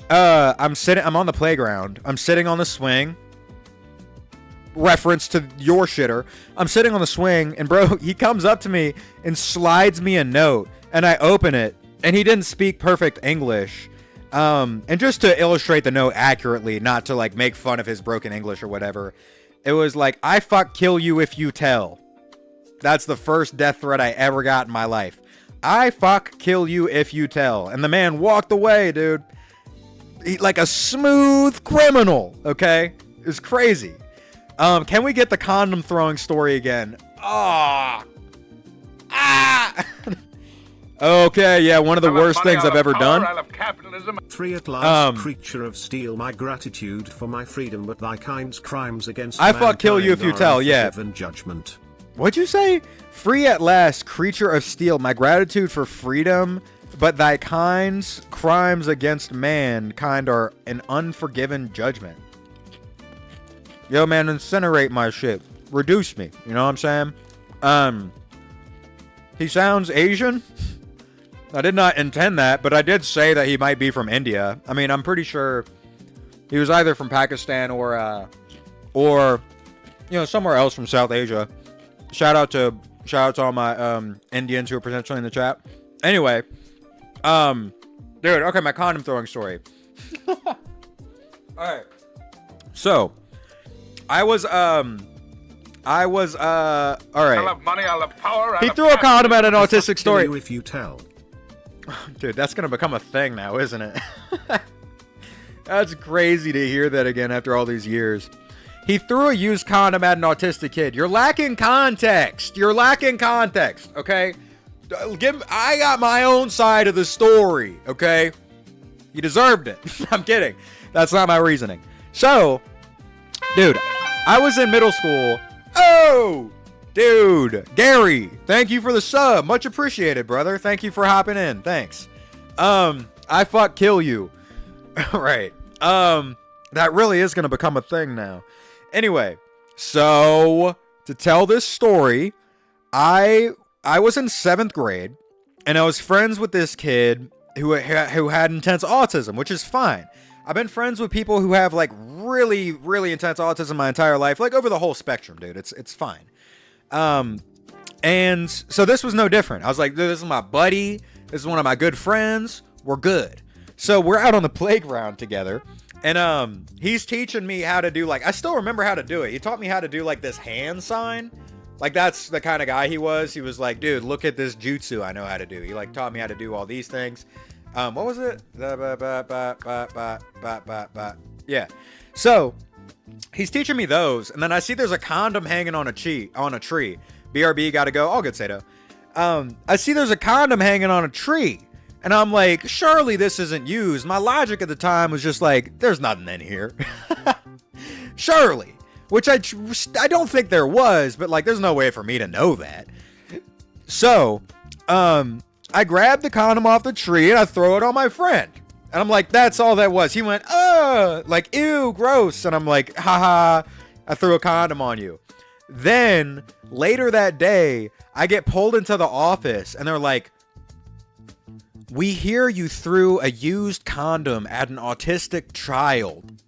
I'm on the playground. I'm sitting on the swing. Reference to your shitter. I'm sitting on the swing, and bro, he comes up to me and slides me a note, and I open it. And he didn't speak perfect English. And just to illustrate the note accurately, not to like make fun of his broken English or whatever, it was like, I fuck kill you if you tell. That's the first death threat I ever got in my life. I fuck kill you if you tell. And the man walked away, dude. Like a smooth criminal, okay? It was crazy. Can we get the condom throwing story again? Okay, yeah, one of the worst things I've ever done. 3 at last, creature of steel, my gratitude for my freedom, but thy kind's crimes against I fuck kill you if you tell, yeah. Judgment. What'd you say? Free at last, creature of steel, my gratitude for freedom, but thy kind's crimes against mankind are an unforgiven judgment. Yo, man, incinerate my shit. Reduce me. You know what I'm saying? He sounds Asian. I did not intend that, but I did say that he might be from India. I mean, I'm pretty sure he was either from Pakistan or somewhere else from South Asia. Shout out to all my Indians who are potentially in the chat. Anyway, dude, okay, my condom throwing story. All right. So, I was all right. I love money, I love power. He threw a condom at an autistic story. If you tell. Dude, that's gonna become a thing now, isn't it? That's crazy to hear that again after all these years. He threw a used condom at an autistic kid. You're lacking context. Okay? I got my own side of the story, okay? You deserved it. I'm kidding. That's not my reasoning. So, dude, I was in middle school. Oh! Dude, Gary, thank you for the sub. Much appreciated, brother. Thank you for hopping in. Thanks. I fuck kill you. Right. That really is going to become a thing now. Anyway, so to tell this story, I was in 7th grade, and I was friends with this kid who had intense autism, which is fine. I've been friends with people who have like really, really intense autism my entire life, like over the whole spectrum, dude. It's fine. And so this was no different. I was like, this is my buddy. This is one of my good friends. We're good. So we're out on the playground together, and he's teaching me how to do, like, I still remember how to do it. He taught me how to do like this hand sign. Like, that's the kind of guy he was. He was like, dude, look at this jutsu I know how to do. He like taught me how to do all these things. What was it? Yeah. So he's teaching me those, and then I see there's a condom hanging on a tree. BRB, gotta go. All good, Sato. I see there's a condom hanging on a tree, and I'm like, surely this isn't used. My logic at the time was just like, there's nothing in here. Surely. Which I don't think there was, but like, there's no way for me to know that. So, I grab the condom off the tree and I throw it on my friend. And I'm like, that's all that was. He went, like, ew, gross. And I'm like, haha, I threw a condom on you. Then later that day, I get pulled into the office and they're like, we hear you threw a used condom at an autistic child.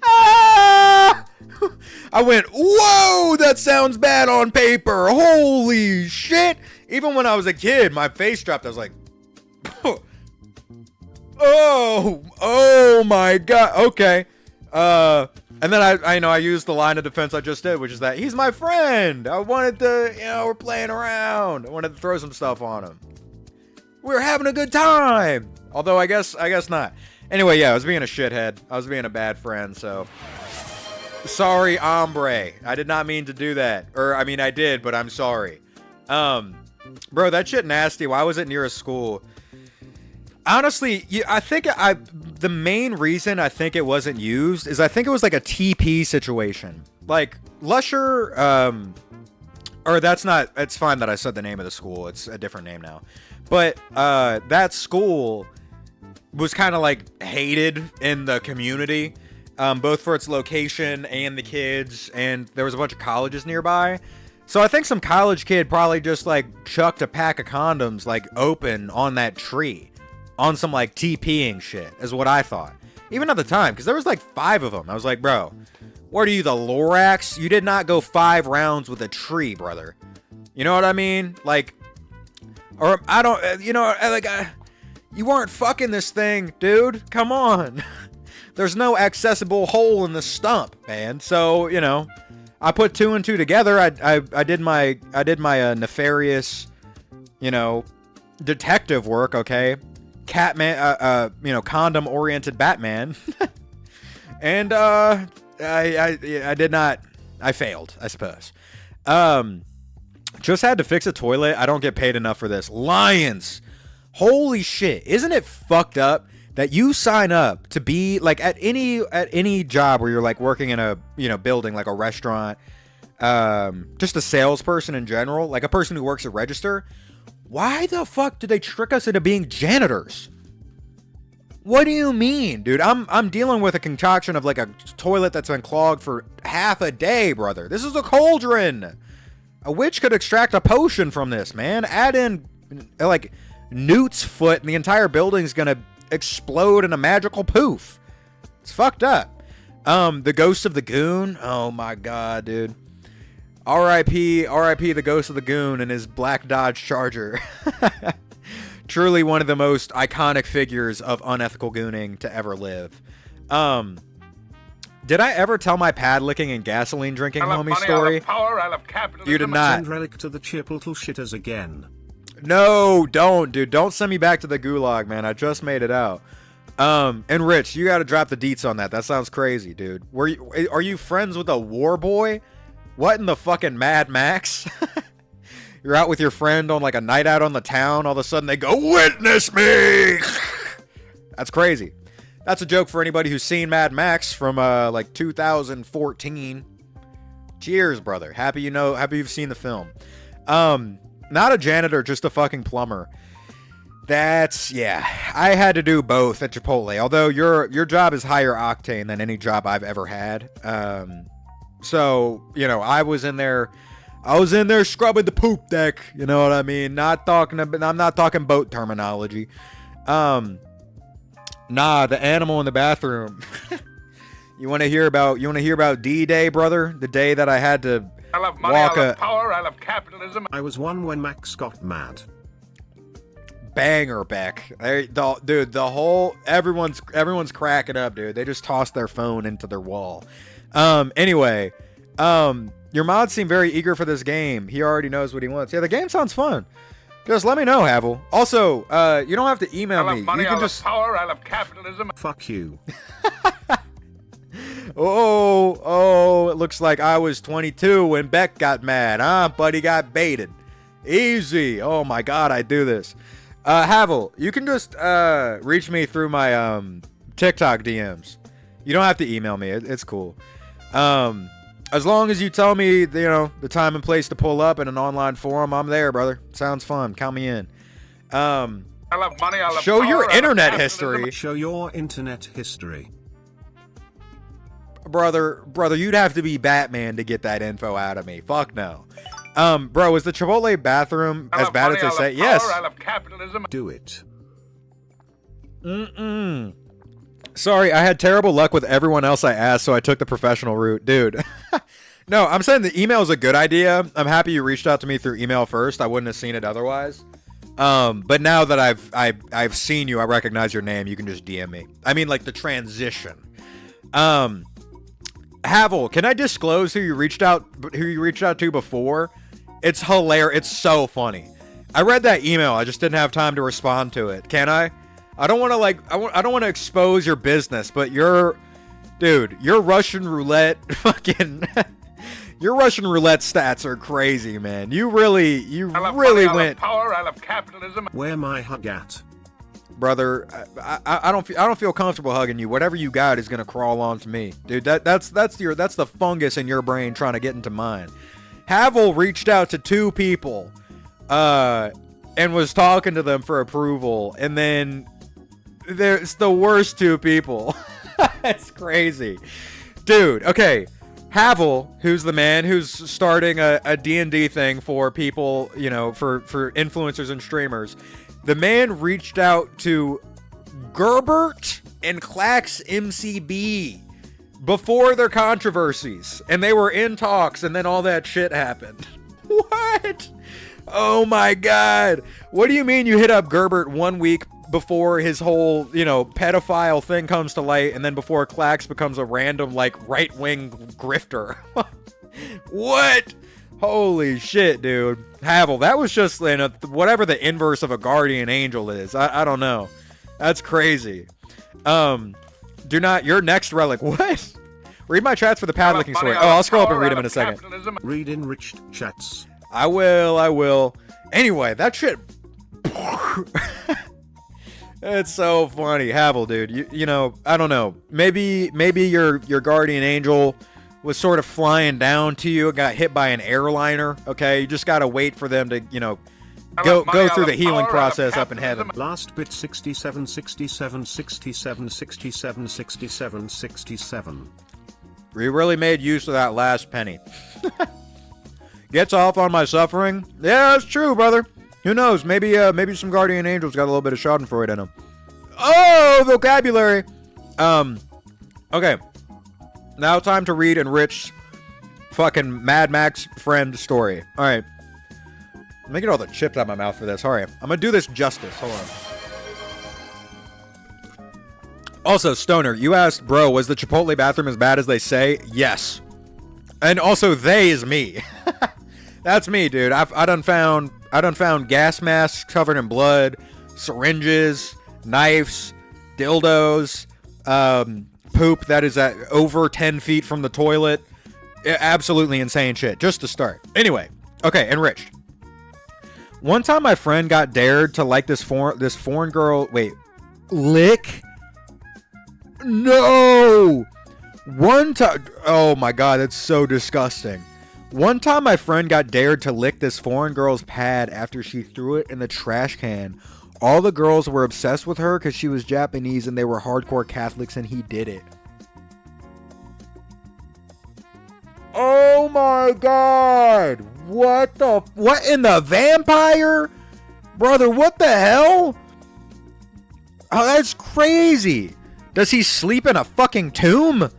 Ah! I went, whoa, that sounds bad on paper. Holy shit. Even when I was a kid, my face dropped. I was like, oh my God. Okay. And then I used the line of defense I just did, which is that he's my friend. I wanted to, we're playing around. I wanted to throw some stuff on him. We were having a good time. Although I guess not. Anyway, yeah, I was being a shithead. I was being a bad friend, so sorry, hombre. I did not mean to do that. Or, I mean, I did, but I'm sorry. Bro, that shit nasty. Why was it near a school? Honestly, I think the main reason I think it wasn't used is I think it was like a TP situation. Like, Lusher, or it's fine that I said the name of the school. It's a different name now. But, that school was kind of like hated in the community, both for its location and the kids, and there was a bunch of colleges nearby. So I think some college kid probably just like chucked a pack of condoms like open on that tree on some like TPing shit is what I thought. Even at the time, because there was like 5 of them. I was like, bro, what are you, the Lorax? You did not go 5 rounds with a tree, brother. You know what I mean? Like, or I don't, you weren't fucking this thing, dude. Come on. There's no accessible hole in the stump, man. So, I put 2 and 2 together. I did my nefarious, detective work. Okay, Catman, condom oriented Batman, and I did not. I failed, I suppose. Just had to fix a toilet. I don't get paid enough for this. Lions, holy shit! Isn't it fucked up that you sign up to be like at any job where you're like working in a building, like a restaurant, just a salesperson in general, like a person who works at register? Why the fuck do they trick us into being janitors? What do you mean, dude? I'm dealing with a concoction of like a toilet that's been clogged for half a day, brother. This is a cauldron. A witch could extract a potion from this, man. Add in like Newt's foot and the entire building's gonna explode in a magical poof. It's fucked up. The ghost of the goon. Oh my God, dude. R.I.P. the ghost of the goon and his black Dodge Charger. Truly one of the most iconic figures of unethical gooning to ever live. Did I ever tell my pad licking and gasoline drinking homie story? I love capitalism. You did not. Send relic to the Chipotle shitters again. No, don't, dude. Don't send me back to the gulag, man. I just made it out. And Rich, you gotta drop the deets on that. That sounds crazy, dude. Are you friends with a war boy? What in the fucking Mad Max? You're out with your friend on like a night out on the town. All of a sudden they go, witness me. That's crazy. That's a joke for anybody who's seen Mad Max from like 2014. Cheers, brother. Happy you've seen the film. Not a janitor, just a fucking plumber. Yeah. I had to do both at Chipotle. Although your job is higher octane than any job I've ever had. So, I was in there scrubbing the poop deck. You know what I mean? I'm not talking boat terminology. Nah, the animal in the bathroom. You want to hear about D-Day, brother? The day that I had to I love money, walk I love power, I love capitalism. I was one when Max got mad. banger back. Dude, the whole everyone's cracking up, dude. They just tossed their phone into their wall. Anyway, your mod seemed very eager for this game. He already knows what he wants. Yeah, the game sounds fun. Just let me know, Havel. Also, you don't have to email me. Money, you can I just love power, I love capitalism. Fuck you. Oh, it looks like I was 22 when Beck got mad, huh? But he got baited. Easy. Oh my God, I do this. Havel, you can just reach me through my TikTok DMs. You don't have to email me. It's cool. As long as you tell me, the time and place to pull up in an online forum, I'm there, brother. Sounds fun. Count me in. I love money, I love show power, your I love internet capitalism. history. Show your internet history. Brother, you'd have to be Batman to get that info out of me. Fuck no. Bro, is the Chipotle bathroom I as love bad money, as they I love say? power, Yes. I love capitalism. Do it. Sorry, I had terrible luck with everyone else I asked, so I took the professional route. Dude. No, I'm saying the email is a good idea. I'm happy you reached out to me through email first. I wouldn't have seen it otherwise. But now that I've seen you, I recognize your name. You can just DM me. I mean, like the transition. Havel, can I disclose who you reached out to before? It's hilarious. It's so funny. I read that email. I just didn't have time to respond to it. Can I? I don't want to I don't want to expose your business, but your Russian roulette fucking your Russian roulette stats are crazy, man. You really I love really money, I went love power, I love capitalism. Where my hug at? Brother, I don't feel comfortable hugging you. Whatever you got is gonna crawl onto me, dude. That's the fungus in your brain trying to get into mine. Havel reached out to 2 people, and was talking to them for approval, and then there's the worst 2 people. That's crazy, dude. Okay, Havel, who's the man who's starting a D&D thing for people, for influencers and streamers. The man reached out to Gerbert and Clax MCB before their controversies, and they were in talks, and then all that shit happened. What? Oh my God. What do you mean you hit up Gerbert 1 week before his whole, pedophile thing comes to light, and then before Clax becomes a random, right-wing grifter? What? Holy shit, dude. Havel, that was just whatever the inverse of a guardian angel is. I don't know. That's crazy. Your next relic. What? Read my chats for the pad licking story. Oh, I'll scroll up and read them in a second. Read enriched chats. I will. Anyway, that shit. It's so funny. Havel, dude. I don't know. Maybe your guardian angel was sort of flying down to you and got hit by an airliner. Okay, you just gotta wait for them to, go through the healing process up in heaven. Last bit 67, 67, 67, 67, 67, 67. We really made use of that last penny. Gets off on my suffering. Yeah, that's true, brother. Who knows? Maybe some guardian angels got a little bit of schadenfreude in them. Oh, vocabulary. Okay. Now time to read Enrich's fucking Mad Max friend story. All right. Let me get all the chips out of my mouth for this. All right. I'm going to do this justice. Hold on. Also, Stoner, you asked, bro, was the Chipotle bathroom as bad as they say? Yes. And also, they is me. That's me, dude. I done found gas masks covered in blood, syringes, knives, dildos, poop that is at over 10 feet from the toilet. Absolutely insane shit, just to start. Anyway, okay, enriched. One time my friend got dared to like this foreign girl. Wait, lick? No! One time, oh my God, that's so disgusting. One time my friend got dared to lick this foreign girl's pad after she threw it in the trash can. All the girls were obsessed with her because she was Japanese and they were hardcore Catholics, and he did it. Oh my God! What in the vampire? Brother, what the hell? Oh, that's crazy. Does he sleep in a fucking tomb?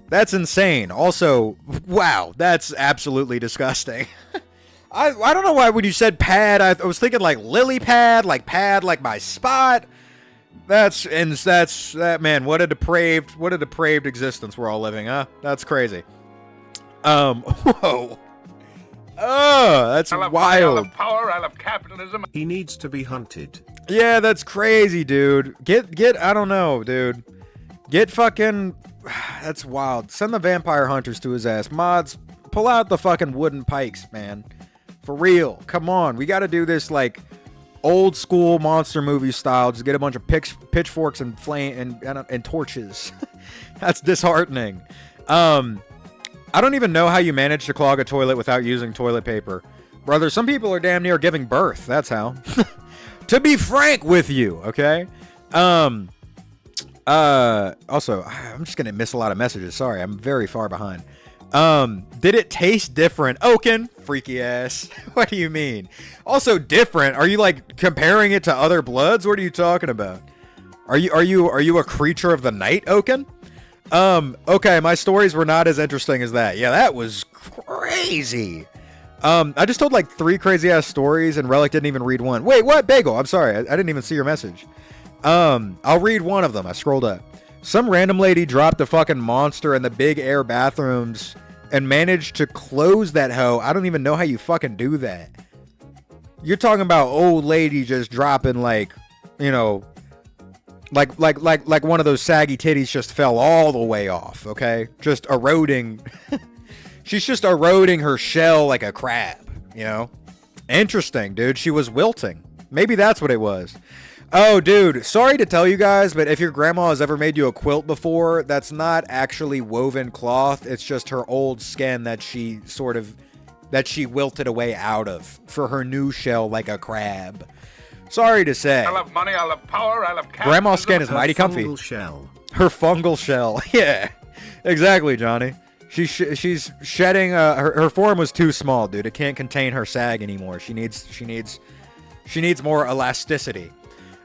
That's insane. Also, wow, that's absolutely disgusting. I don't know why when you said pad, I was thinking like lily pad like my spot. That's that man. What a depraved existence we're all living, huh? That's crazy. Whoa. Oh, that's I love wild. I love power. I love capitalism. He needs to be hunted. Yeah, that's crazy, dude. Get. I don't know, dude. Get fucking. That's wild. Send the vampire hunters to his ass. Mods, pull out the fucking wooden pikes, man. For real. Come on. We got to do this like old school monster movie style. Just get a bunch of pitchforks and flame and torches. That's disheartening. I don't even know how you manage to clog a toilet without using toilet paper. Brother, some people are damn near giving birth. That's how. To be frank with you, okay? Also, I'm just gonna miss a lot of messages. Sorry, I'm very far behind. Did it taste different? Oaken, freaky ass. What do you mean? Also different? Are you like comparing it to other bloods? What are you talking about? Are you a creature of the night, Oaken? Okay, my stories were not as interesting as that. Yeah, that was crazy. I just told like 3 crazy ass stories and Relic didn't even read one. Wait, what? Bagel, I'm sorry. I didn't even see your message. I'll read one of them. I scrolled up. Some random lady dropped a fucking monster in the big air bathrooms and managed to close that hoe. I don't even know how you fucking do that. You're talking about old lady just dropping like, you know, like one of those saggy titties just fell all the way off, okay? Just eroding. She's just eroding her shell like a crab, you know? Interesting, dude. She was wilting. Maybe that's what it was. Oh, dude, sorry to tell you guys, but if your grandma has ever made you a quilt before, that's not actually woven cloth. It's just her old skin that she wilted away out of for her new shell like a crab. Sorry to say. I love money. I love power. I love capitalism. Grandma's skin is mighty comfy. Fungal shell. Her fungal shell. Yeah, exactly, Johnny. She's shedding. Her form was too small, dude. It can't contain her sag anymore. She needs more elasticity.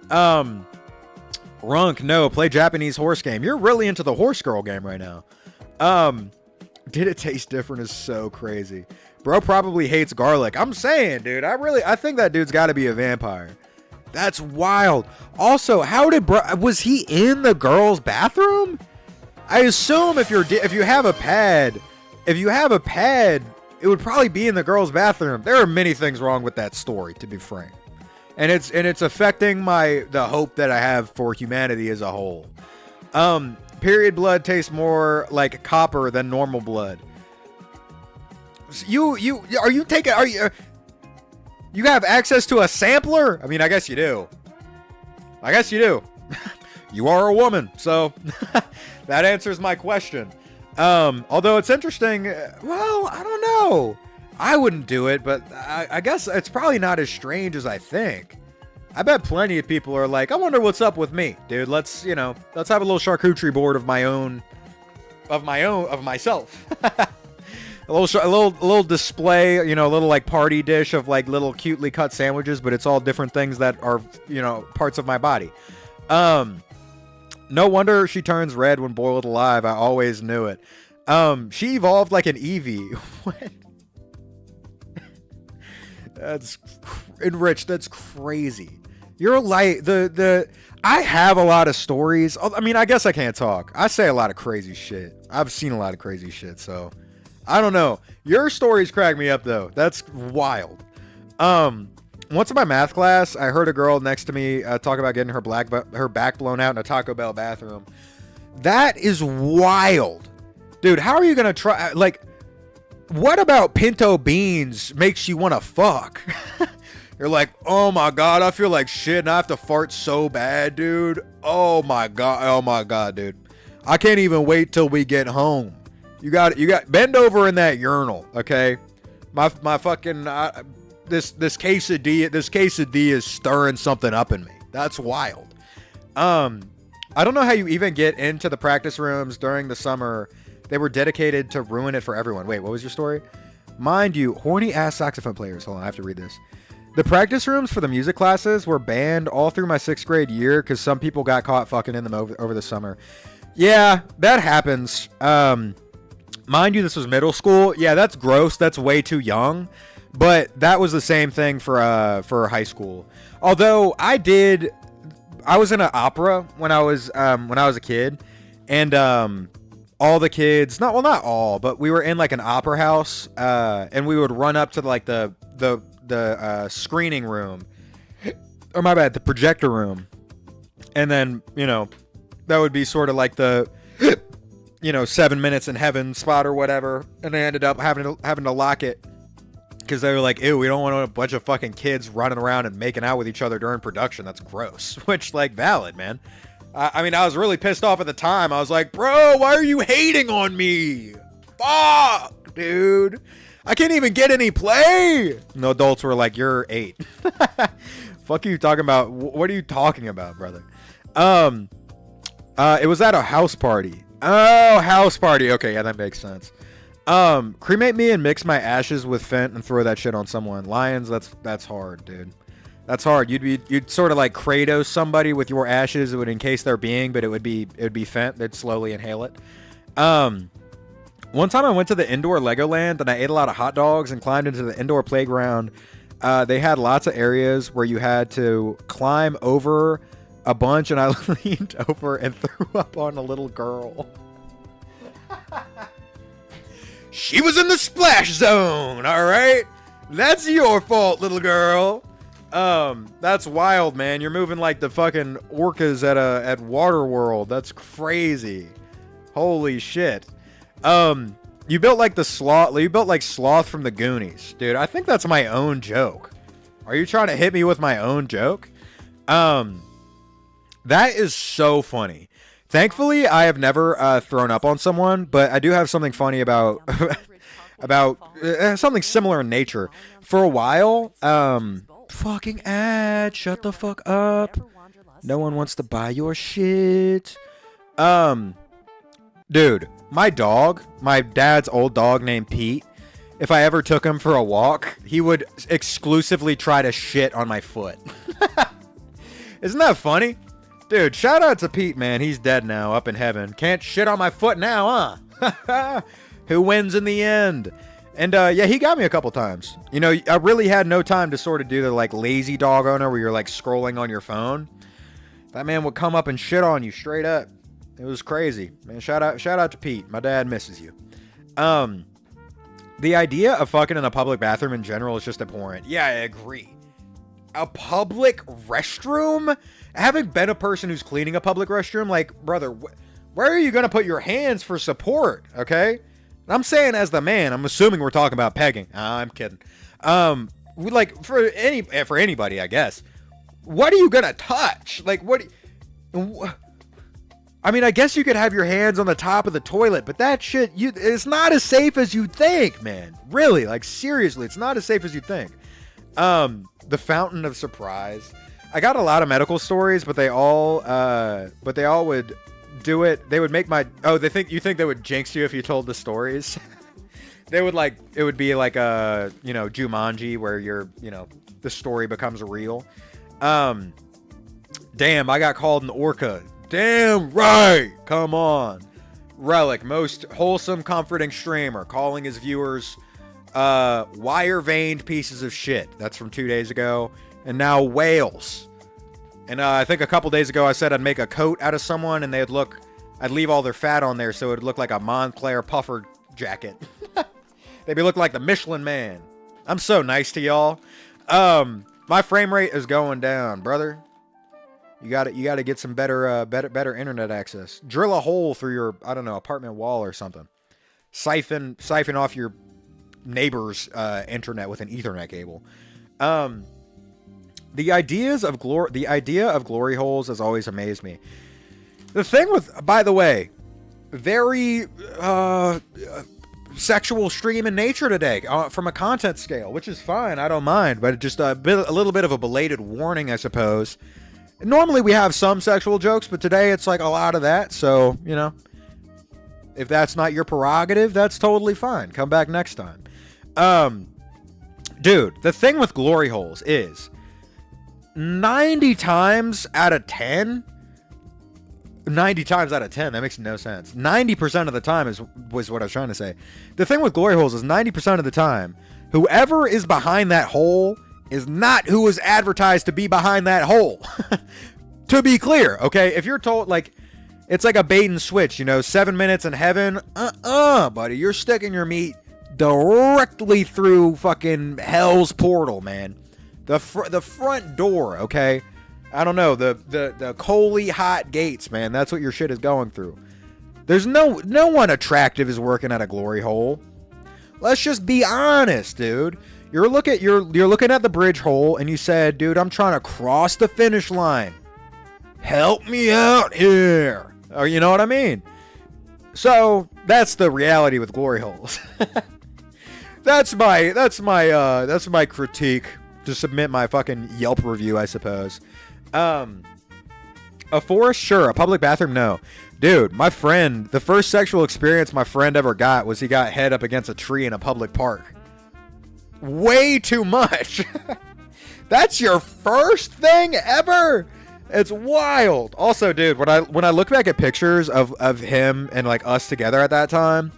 Runk, no, play Japanese horse game. You're really into the horse girl game right now. Did it taste different is so crazy. Bro probably hates garlic. I'm saying, dude, I think that dude's got to be a vampire. That's wild. Also, was he in the girl's bathroom? I assume if you have a pad, it would probably be in the girl's bathroom. There are many things wrong with that story, to be frank. And it's affecting the hope that I have for humanity as a whole. Period blood tastes more like copper than normal blood. You have access to a sampler? I mean, I guess you do. You are a woman, so that answers my question. Although it's interesting, well, I don't know. I wouldn't do it, but I guess it's probably not as strange as I think. I bet plenty of people are like, I wonder what's up with me, dude. Let's have a little charcuterie board of myself. a little display, a little like party dish of like little cutely cut sandwiches, but it's all different things that are, parts of my body. No wonder she turns red when boiled alive. I always knew it. She evolved like an Eevee. What? That's enriched. That's crazy. You're like I have a lot of stories. I mean, I guess I can't talk. I say a lot of crazy shit. I've seen a lot of crazy shit, so I don't know. Your stories crack me up though. That's wild. Once in my math class, I heard a girl next to me talk about getting her back blown out in a Taco Bell bathroom. That is wild, dude. How are you gonna try? Like, what about pinto beans makes you want to fuck? You're like, oh my god, I feel like shit, and I have to fart so bad, dude. Oh my god, dude. I can't even wait till we get home. You got bend over in that urinal, okay? My fucking this quesadilla is stirring something up in me. That's wild. I don't know how you even get into the practice rooms during the summer. They were dedicated to ruin it for everyone. Wait, what was your story? Mind you, horny ass saxophone players. Hold on, I have to read this. The practice rooms for the music classes were banned all through my 6th grade year because some people got caught fucking in them over the summer. Yeah, that happens. Mind you, this was middle school. Yeah, that's gross. That's way too young. But that was the same thing for high school. Although I was in an opera when I was a kid, and all the kids, not all, but we were in like an opera house, and we would run up to like the screening room, or my bad, the projector room, and then that would be sort of like the 7 minutes in heaven spot or whatever, and they ended up having to lock it because they were like, ew, we don't want a bunch of fucking kids running around and making out with each other during production. That's gross. Which, like, valid, man. I mean, I was really pissed off at the time. I was like, bro, why are you hating on me? Fuck, dude. I can't even get any play. And the adults were like, you're 8. Fuck you talking about? What are you talking about, brother? It was at a house party. Oh, house party. Okay, yeah, that makes sense. Cremate me and mix my ashes with Fent and throw that shit on someone. Lions, that's hard, dude. That's hard. You'd sort of like Kratos somebody with your ashes. It would encase their being, but it would be Fent. They'd slowly inhale it. One time I went to the indoor Legoland and I ate a lot of hot dogs and climbed into the indoor playground. They had lots of areas where you had to climb over a bunch, and I leaned over and threw up on a little girl. She was in the splash zone, all right? That's your fault, little girl. That's wild, man. You're moving like the fucking orcas at Waterworld. That's crazy. Holy shit. You built like Sloth. You built like Sloth from the Goonies, dude. I think that's my own joke. Are you trying to hit me with my own joke? That is so funny. Thankfully, I have never thrown up on someone, but I do have something funny about something similar in nature. For a while, fucking ad, shut the fuck up. No one wants to buy your shit. Dude, my dog, my dad's old dog named Pete, if I ever took him for a walk, he would exclusively try to shit on my foot. Isn't that funny? Dude, shout out to Pete, man. He's dead now, up in heaven. Can't shit on my foot now, huh? Who wins in the end? And yeah, he got me a couple times. I really had no time to sort of do the like lazy dog owner where you're like scrolling on your phone. That man would come up and shit on you straight up. It was crazy, man. Shout out to Pete. My dad misses you. The idea of fucking in a public bathroom in general is just abhorrent. Yeah, I agree. A public restroom? Having been a person who's cleaning a public restroom, like, brother, where are you going to put your hands for support, okay? I'm saying as the man, I'm assuming we're talking about pegging. I'm kidding. Like, for anybody, I guess. What are you going to touch? Like, I mean, I guess you could have your hands on the top of the toilet, but that shit, it's not as safe as you think, man. Really, like, seriously, it's not as safe as you think. The fountain of surprise. I got a lot of medical stories, but they all would do it. They would make you think they would jinx you if you told the stories. They would it would be like a, Jumanji where the story becomes real. Damn, I got called an orca. Damn right. Come on. Relic, most wholesome, comforting streamer, calling his viewers wire-veined pieces of shit. That's from 2 days ago. And now whales. And I think a couple days ago I said I'd make a coat out of someone and I'd leave all their fat on there so it would look like a Montclair puffer jacket. They'd be looking like the Michelin Man. I'm so nice to y'all. My frame rate is going down, brother. You gotta get some better internet access. Drill a hole through your, I don't know, apartment wall or something. Siphon off your neighbor's internet with an Ethernet cable. The idea of glory holes has always amazed me. The thing with, by the way, very sexual stream in nature today from a content scale, which is fine. I don't mind, but just a little bit of a belated warning, I suppose. Normally we have some sexual jokes, but today it's like a lot of that. So, if that's not your prerogative, that's totally fine. Come back next time. Dude, the thing with glory holes is 90 times out of 10, that makes no sense. 90% of the time was what I was trying to say. The thing with glory holes is 90% of the time, whoever is behind that hole is not who is advertised to be behind that hole. To be clear, okay? If you're told, like, it's like a bait and switch, you know, 7 minutes in heaven, buddy, you're sticking your meat directly through fucking hell's portal, man. The front door, okay? I don't know, the coaly hot gates, man. That's what your shit is going through. There's no one attractive is working at a glory hole. Let's just be honest, dude. You're looking at the bridge hole and you said, dude, I'm trying to cross the finish line. Help me out here. Or you know what I mean? So that's the reality with glory holes. That's my critique to submit my fucking Yelp review, I suppose. A forest, sure. A public bathroom, no. Dude, my friend, the first sexual experience my friend ever got was he got head up against a tree in a public park. Way too much. That's your first thing ever? It's wild. Also, dude, when I look back at pictures of him and like us together at that time,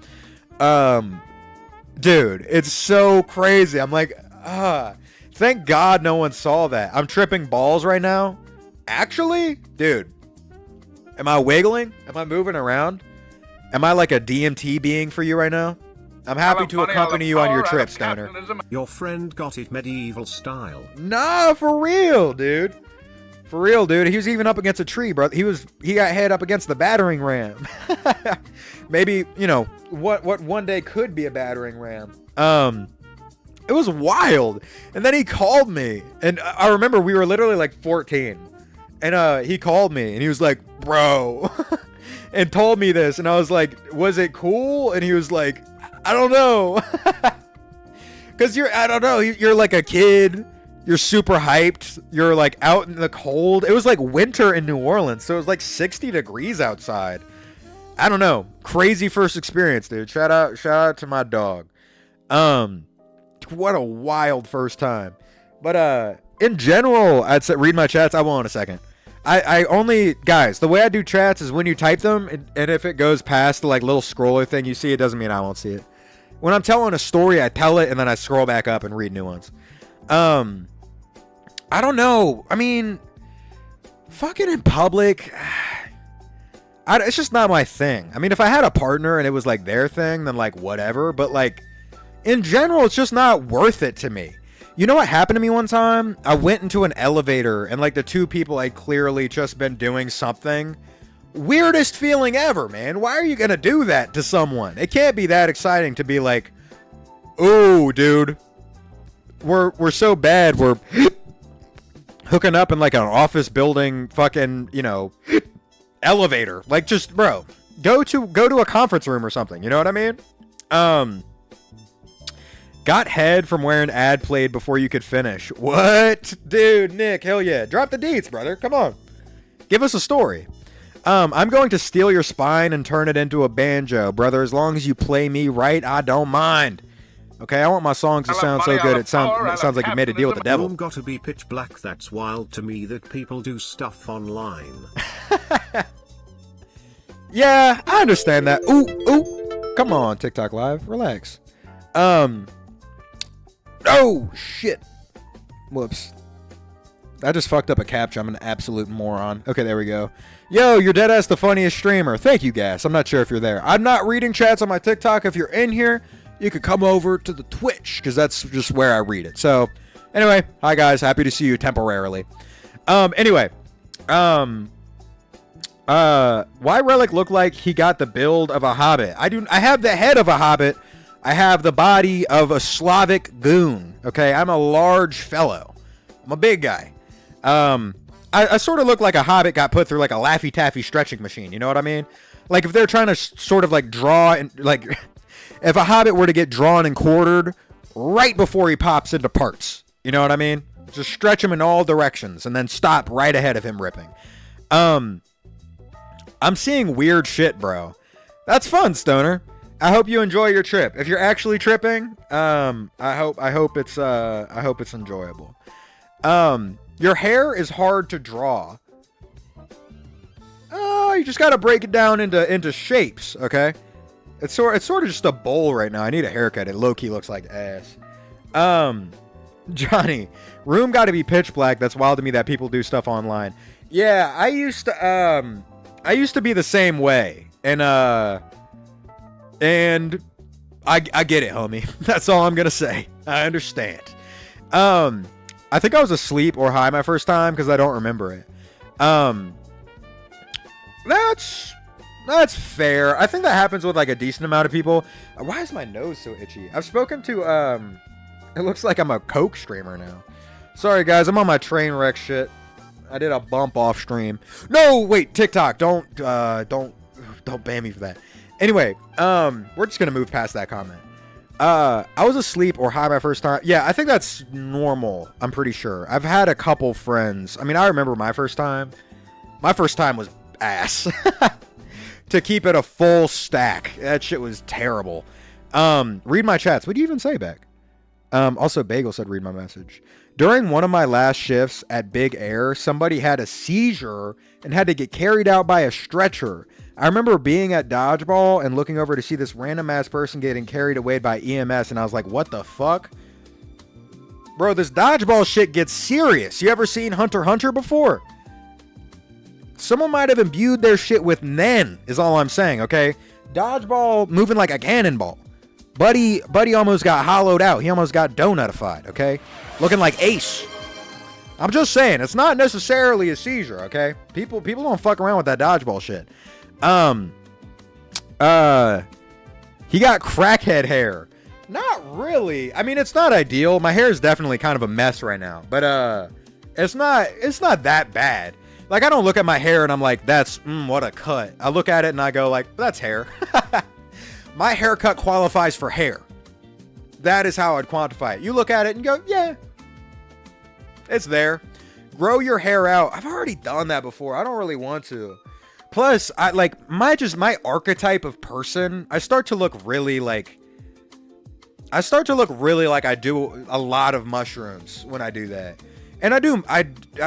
dude, it's so crazy. I'm like, thank God no one saw that. I'm tripping balls right now. Actually, dude, am I wiggling? Am I moving around? Am I like a DMT being for you right now? I'm happy to accompany you on your trip, Stoner. Your friend got it medieval style. Nah, for real, dude. For real, dude. He was even up against a tree, bro. He got head up against the battering ram. Maybe, you know, what one day could be a battering ram. It was wild. And then he called me. And I remember we were literally like 14. And he called me and he was like, bro, and told me this. And I was like, was it cool? And he was like, I don't know. Cause I don't know. You're like a kid. You're super hyped. You're like out in the cold. It was like winter in New Orleans. So it was like 60 degrees outside. I don't know. Crazy first experience, dude. Shout out to my dog. What a wild first time. But in general, I'd say read my chats. I will in a second. I only, guys, the way I do chats is when you type them, and if it goes past the like little scroller thing you see, it doesn't mean I won't see it. When I'm telling a story, I tell it and then I scroll back up and read new ones. I don't know. I mean, fucking in public, it's just not my thing. I mean, if I had a partner and it was like their thing, then like whatever. But like in general, it's just not worth it to me. You know what happened to me one time? I went into an elevator and like the two people had clearly just been doing something. Weirdest feeling ever, man. Why are you gonna do that to someone? It can't be that exciting to be like, oh, dude, we're so bad. We're hooking up in like an office building, fucking, you know, elevator. Like, just, bro, go to a conference room or something. You know what I mean? Got head from where an ad played before you could finish. What? Dude, Nick, hell yeah. Drop the deets, brother. Come on. Give us a story. I'm going to steal your spine and turn it into a banjo. Brother, as long as you play me right, I don't mind. Okay, I want my songs to sound so good it sounds like you made a deal with the devil. Room gotta be pitch black. That's wild to me that people do stuff online. Yeah, I understand that. Ooh. Come on, TikTok Live. Relax. Oh, shit. Whoops. I just fucked up a captcha. I'm an absolute moron. Okay, there we go. Yo, you're deadass the funniest streamer. Thank you, Gas. I'm not sure if you're there. I'm not reading chats on my TikTok. If you're in here, you could come over to the Twitch, because that's just where I read it. So, anyway, hi, guys. Happy to see you temporarily. Anyway. Why Relic look like he got the build of a hobbit? I have the head of a hobbit. I have the body of a Slavic goon. Okay, I'm a large fellow. I'm a big guy. I sort of look like a hobbit got put through like a Laffy Taffy stretching machine. You know what I mean? Like if they're trying to sort of like draw and like if a hobbit were to get drawn and quartered right before he pops into parts. You know what I mean? Just stretch him in all directions and then stop right ahead of him ripping. I'm seeing weird shit, bro. That's fun, Stoner. I hope you enjoy your trip. If you're actually tripping, I hope it's enjoyable. Your hair is hard to draw. You just gotta break it down into shapes, okay? It's sort of just a bowl right now. I need a haircut. It low-key looks like ass. Johnny, room got to be pitch black. That's wild to me that people do stuff online. Yeah, I used to be the same way, and I get it, homie. That's all I'm gonna say. I understand. I think I was asleep or high my first time because I don't remember it. That's fair. I think that happens with like a decent amount of people. Why is my nose so itchy? I've spoken to it looks like I'm a Coke streamer now. Sorry guys, I'm on my train wreck shit. I did a bump off stream. No, wait, TikTok, don't ban me for that. Anyway, we're just gonna move past that comment. I was asleep or high my first time. Yeah, I think that's normal. I'm pretty sure. I've had a couple friends. I mean, I remember my first time. My first time was ass. To keep it a full stack. That shit was terrible. Read my chats. What do you even say back? Also, Bagel said read my message. During one of my last shifts at Big Air, somebody had a seizure and had to get carried out by a stretcher. I remember being at Dodgeball and looking over to see this random ass person getting carried away by EMS, and I was like, what the fuck? Bro, this Dodgeball shit gets serious. You ever seen Hunter x Hunter before? Someone might have imbued their shit with Nen, is all I'm saying, okay? Dodgeball moving like a cannonball. Buddy almost got hollowed out. He almost got donutified, okay? Looking like Ace. I'm just saying, it's not necessarily a seizure, okay? People don't fuck around with that Dodgeball shit. He got crackhead hair. Not really. I mean, it's not ideal. My hair is definitely kind of a mess right now, but it's not that bad. Like, I don't look at my hair and I'm like, that's what a cut. I look at it and I go like, that's hair. My haircut qualifies for hair. That is how I'd quantify it. You look at it and go, yeah, it's there. Grow your hair out. I've already done that before. I don't really want to. Plus, I like my archetype of person. I start to look really like I do a lot of mushrooms when I do that. And I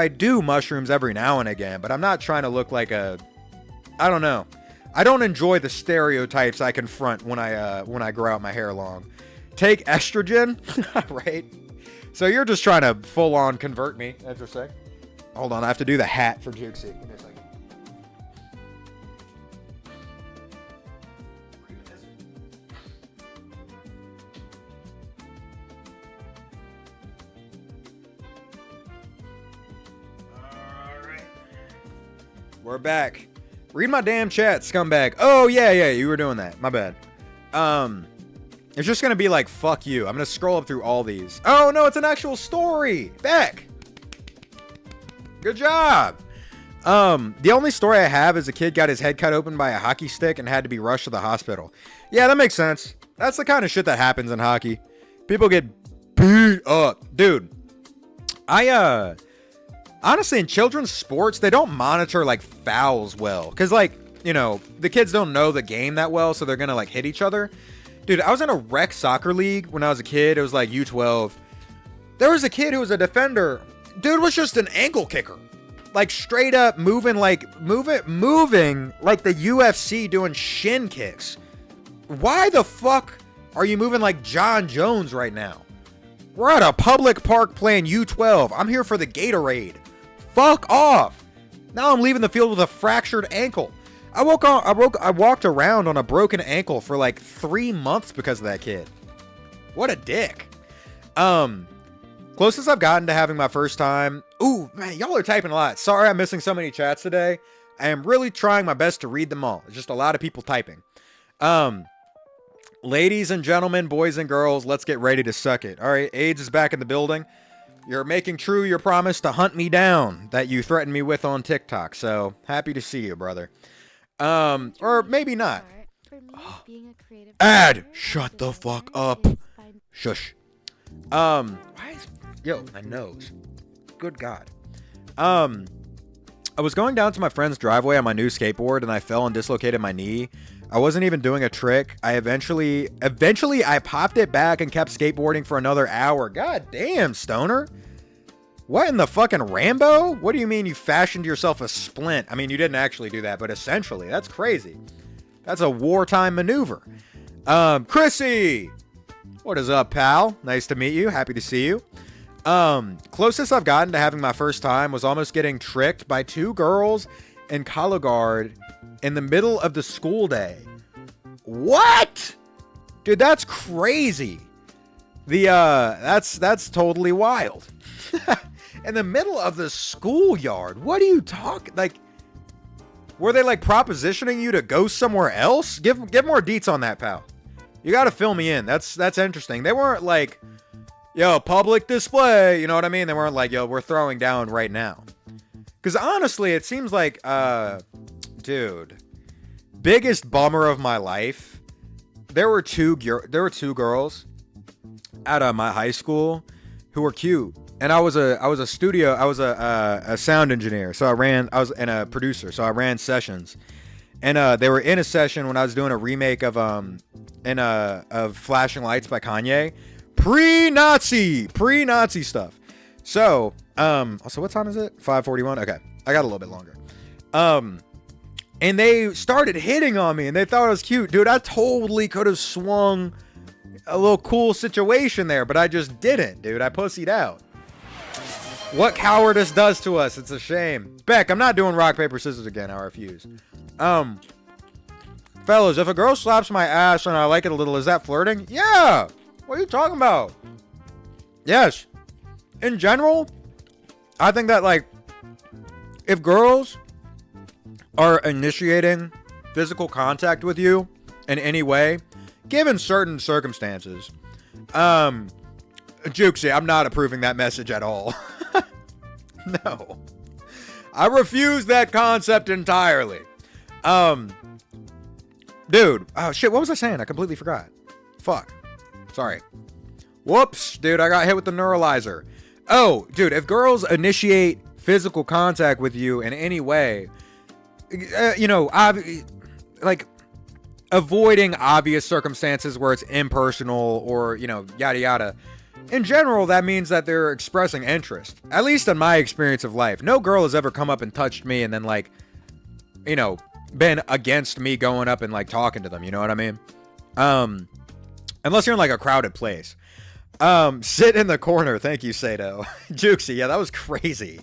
do mushrooms every now and again, but I'm not trying to look like I don't know. I don't enjoy the stereotypes I confront when I grow out my hair long. Take estrogen, right? So you're just trying to full on convert me. Interesting. Hold on, I have to do the hat for Jukesy. Give me a second. We're back. Read my damn chat, scumbag. Oh, yeah, you were doing that. My bad. It's just gonna be like, fuck you. I'm gonna scroll up through all these. Oh, no, it's an actual story. Back. Good job. The only story I have is a kid got his head cut open by a hockey stick and had to be rushed to the hospital. Yeah, that makes sense. That's the kind of shit that happens in hockey. People get beat up. Dude, honestly, in children's sports, they don't monitor, like, fouls well. Because, like, you know, the kids don't know the game that well, so they're going to, like, hit each other. Dude, I was in a rec soccer league when I was a kid. It was, like, U12. There was a kid who was a defender. Dude was just an ankle kicker. Like, straight up moving like the UFC doing shin kicks. Why the fuck are you moving like John Jones right now? We're at a public park playing U12. I'm here for the Gatorade. Fuck off. Now I'm leaving the field with a fractured ankle. I walked around on a broken ankle for like 3 months because of that kid. What a dick. Closest I've gotten to having my first time. Ooh, man, y'all are typing a lot. Sorry I'm missing so many chats today. I am really trying my best to read them all. It's just a lot of people typing. Ladies and gentlemen, boys and girls, let's get ready to suck it. All right, AIDS is back in the building. You're making true your promise to hunt me down that you threatened me with on TikTok. So, happy to see you, brother. Or maybe not. Ad, shut the fuck up. Shush. Why is... Yo, my nose. Good God. I was going down to my friend's driveway on my new skateboard and I fell and dislocated my knee. I wasn't even doing a trick. I eventually I popped it back and kept skateboarding for another hour. God damn, stoner. What in the fucking Rambo? What do you mean you fashioned yourself a splint? I mean, you didn't actually do that, but essentially, that's crazy. That's a wartime maneuver. Chrissy! What is up, pal? Nice to meet you. Happy to see you. Closest I've gotten to having my first time was almost getting tricked by 2 girls in color guard in the middle of the school day. What? Dude, that's crazy. That's totally wild. In the middle of the schoolyard. What are you talking? Like, were they like propositioning you to go somewhere else? Give more deets on that, pal. You got to fill me in. That's interesting. They weren't like, yo, public display. You know what I mean? They weren't like, yo, we're throwing down right now. Because honestly, it seems like, dude, biggest bummer of my life. There were two girls at my high school who were cute. And I was a sound engineer, so I was a producer, so I ran sessions, and they were in a session when I was doing a remake of Flashing Lights by Kanye, pre-Nazi stuff. So also what time is it? 5:41. Okay, I got a little bit longer. And they started hitting on me, and they thought I was cute, dude. I totally could have swung a little cool situation there, but I just didn't, dude. I pussied out. What cowardice does to us. It's a shame. Beck, I'm not doing rock, paper, scissors again. I refuse. Fellas, if a girl slaps my ass and I like it a little, is that flirting? Yeah. What are you talking about? Yes. In general, I think that, like, if girls are initiating physical contact with you in any way, given certain circumstances, Jukesy, I'm not approving that message at all. No. I refuse that concept entirely. Dude. Oh, shit. What was I saying? I completely forgot. Fuck. Sorry. Whoops. Dude, I got hit with the neuralizer. Oh, dude. If girls initiate physical contact with you in any way, like, avoiding obvious circumstances where it's impersonal or, yada yada. In general, that means that they're expressing interest. At least in my experience of life. No girl has ever come up and touched me and then, like, been against me going up and, like, talking to them. You know what I mean? Unless you're in, like, a crowded place. Sit in the corner. Thank you, Sato. Jukesy, yeah, that was crazy.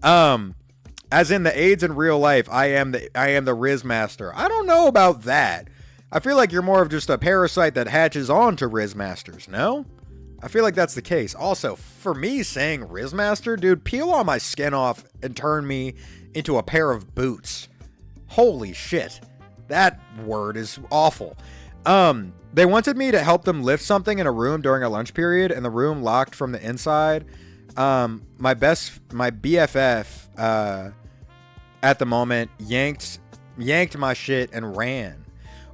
As in the AIDS in real life, I am the Riz Master. I don't know about that. I feel like you're more of just a parasite that hatches on to Riz Masters, no? I feel like that's the case. Also, for me saying Riz Master, dude, peel all my skin off and turn me into a pair of boots. Holy shit. That word is awful. They wanted me to help them lift something in a room during a lunch period, and the room locked from the inside. My BFF, at the moment, yanked my shit and ran.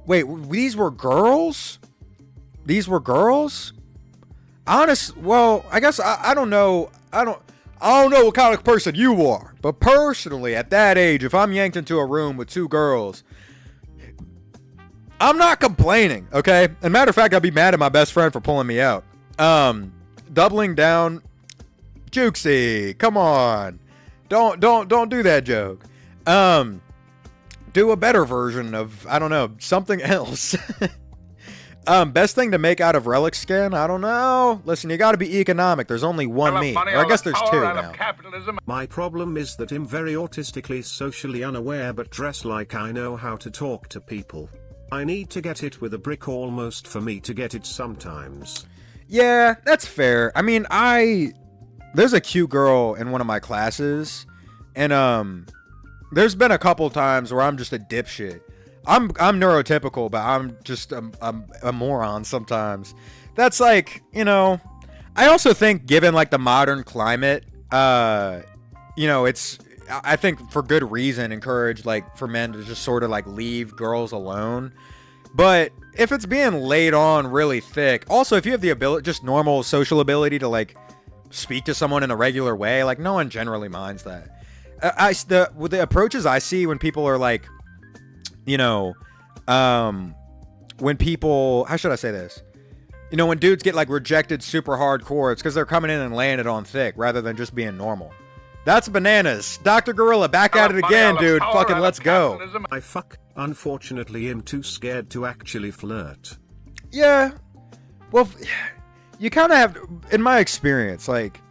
Wait, these were girls? These were girls? Well, I guess I don't know. I don't know what kind of person you are, but personally, at that age, if I'm yanked into a room with 2 girls, I'm not complaining, okay? And matter of fact, I'd be mad at my best friend for pulling me out. Doubling down, Jukesy, come on, don't do that joke. Do a better version of, I don't know, something else. Best thing to make out of relic skin? I don't know. Listen, you gotta be economic. There's only one me. Or I guess there's 2 now. My problem is that I'm very autistically socially unaware but dress like I know how to talk to people. I need to get it with a brick almost for me to get it sometimes. Yeah, that's fair. I mean, there's a cute girl in one of my classes, and there's been a couple times where I'm just a dipshit. I'm neurotypical, but I'm just a moron sometimes. That's like, I also think given like the modern climate, it's, I think for good reason, encourage like for men to just sort of like leave girls alone. But if it's being laid on really thick, also if you have the ability, just normal social ability to like speak to someone in a regular way, like no one generally minds that. With the approaches I see when people are like, when people, how should I say this? You know, when dudes get like rejected super hardcore, it's because they're coming in and laying it on thick rather than just being normal. That's bananas. Dr. Gorilla, back at it again, dude. Fucking let's go. Unfortunately, I'm too scared to actually flirt. Yeah. Well, you kind of have, in my experience, like,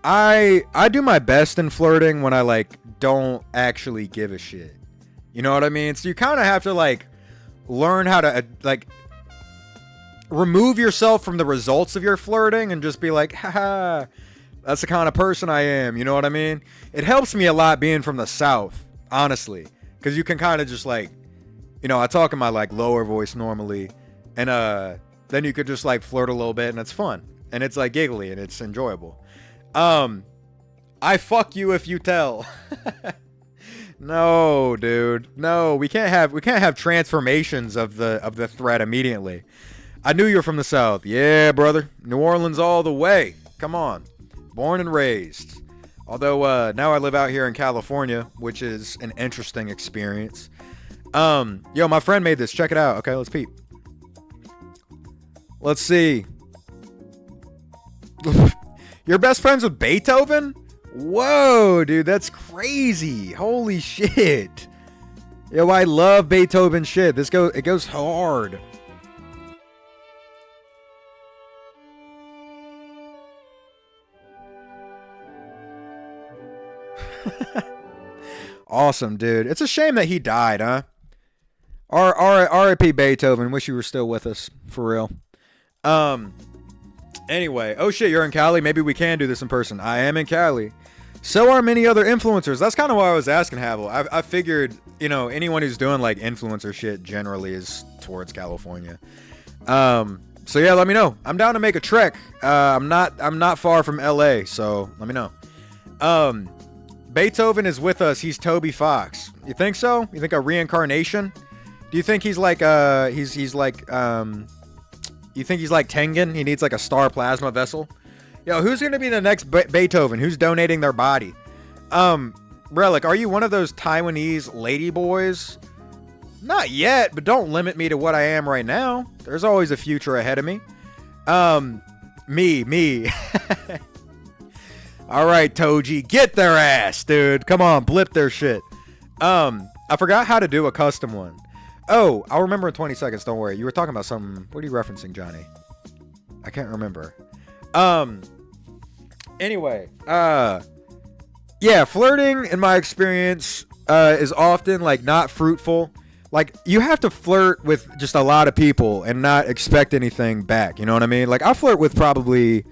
I do my best in flirting when I, like, don't actually give a shit. You know what I mean? So you kind of have to, like, learn how to, like, remove yourself from the results of your flirting and just be like, haha, that's the kind of person I am. You know what I mean? It helps me a lot being from the South, honestly, because you can kind of just like, you know, I talk in my like lower voice normally, and then you could just like flirt a little bit, and it's fun, and it's like giggly, and it's enjoyable. I fuck you if you tell. No, dude, no, we can't have transformations of the threat immediately. I knew you were from the South. Yeah, brother. New Orleans all the way. Come on. Born and raised. Although, now I live out here in California, which is an interesting experience. Yo, my friend made this. Check it out. Okay, let's peep. Let's see. You're best friends with Beethoven? Whoa, dude, that's crazy. Holy shit. Yo, I love Beethoven shit. It goes hard. Awesome, dude. It's a shame that he died, huh? R.I.P. Beethoven. Wish you were still with us, for real. Anyway, oh shit, you're in Cali. Maybe we can do this in person. I am in Cali. So are many other influencers. That's kind of why I was asking Havel. I figured, you know, anyone who's doing like influencer shit generally is towards California. So yeah, let me know. I'm down to make a trek. I'm not far from LA, so let me know. Beethoven is with us. He's Toby Fox. You think so? You think a reincarnation? Do you think he's like he's like you think he's like Tengen? He needs like a star plasma vessel. Yo, who's gonna be the next Beethoven? Who's donating their body? Relic, are you one of those Taiwanese lady boys? Not yet, but don't limit me to what I am right now. There's always a future ahead of me. Me. All right, Toji, get their ass, dude. Come on, blip their shit. I forgot how to do a custom one. Oh, I'll remember in 20 seconds. Don't worry. You were talking about something. What are you referencing, Johnny? I can't remember. Anyway, yeah, flirting in my experience is often like not fruitful. Like, you have to flirt with just a lot of people and not expect anything back. You know what I mean? Like, I flirt with probably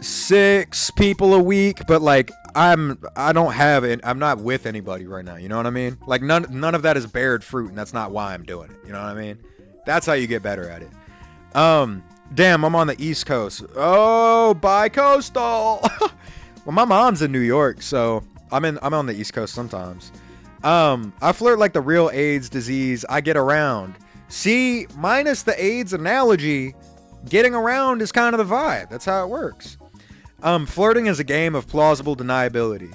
6 people a week, but like I'm not with anybody right now. You know what I mean? Like none of that is bared fruit, and that's not why I'm doing it. You know what I mean? That's how you get better at it. Damn, I'm on the East Coast. Oh, bi-coastal. Well, my mom's in New York, so I'm on the East Coast sometimes. I flirt like the real AIDS disease. I get around. See, minus the AIDS analogy, getting around is kind of the vibe. That's how it works. Flirting is a game of plausible deniability.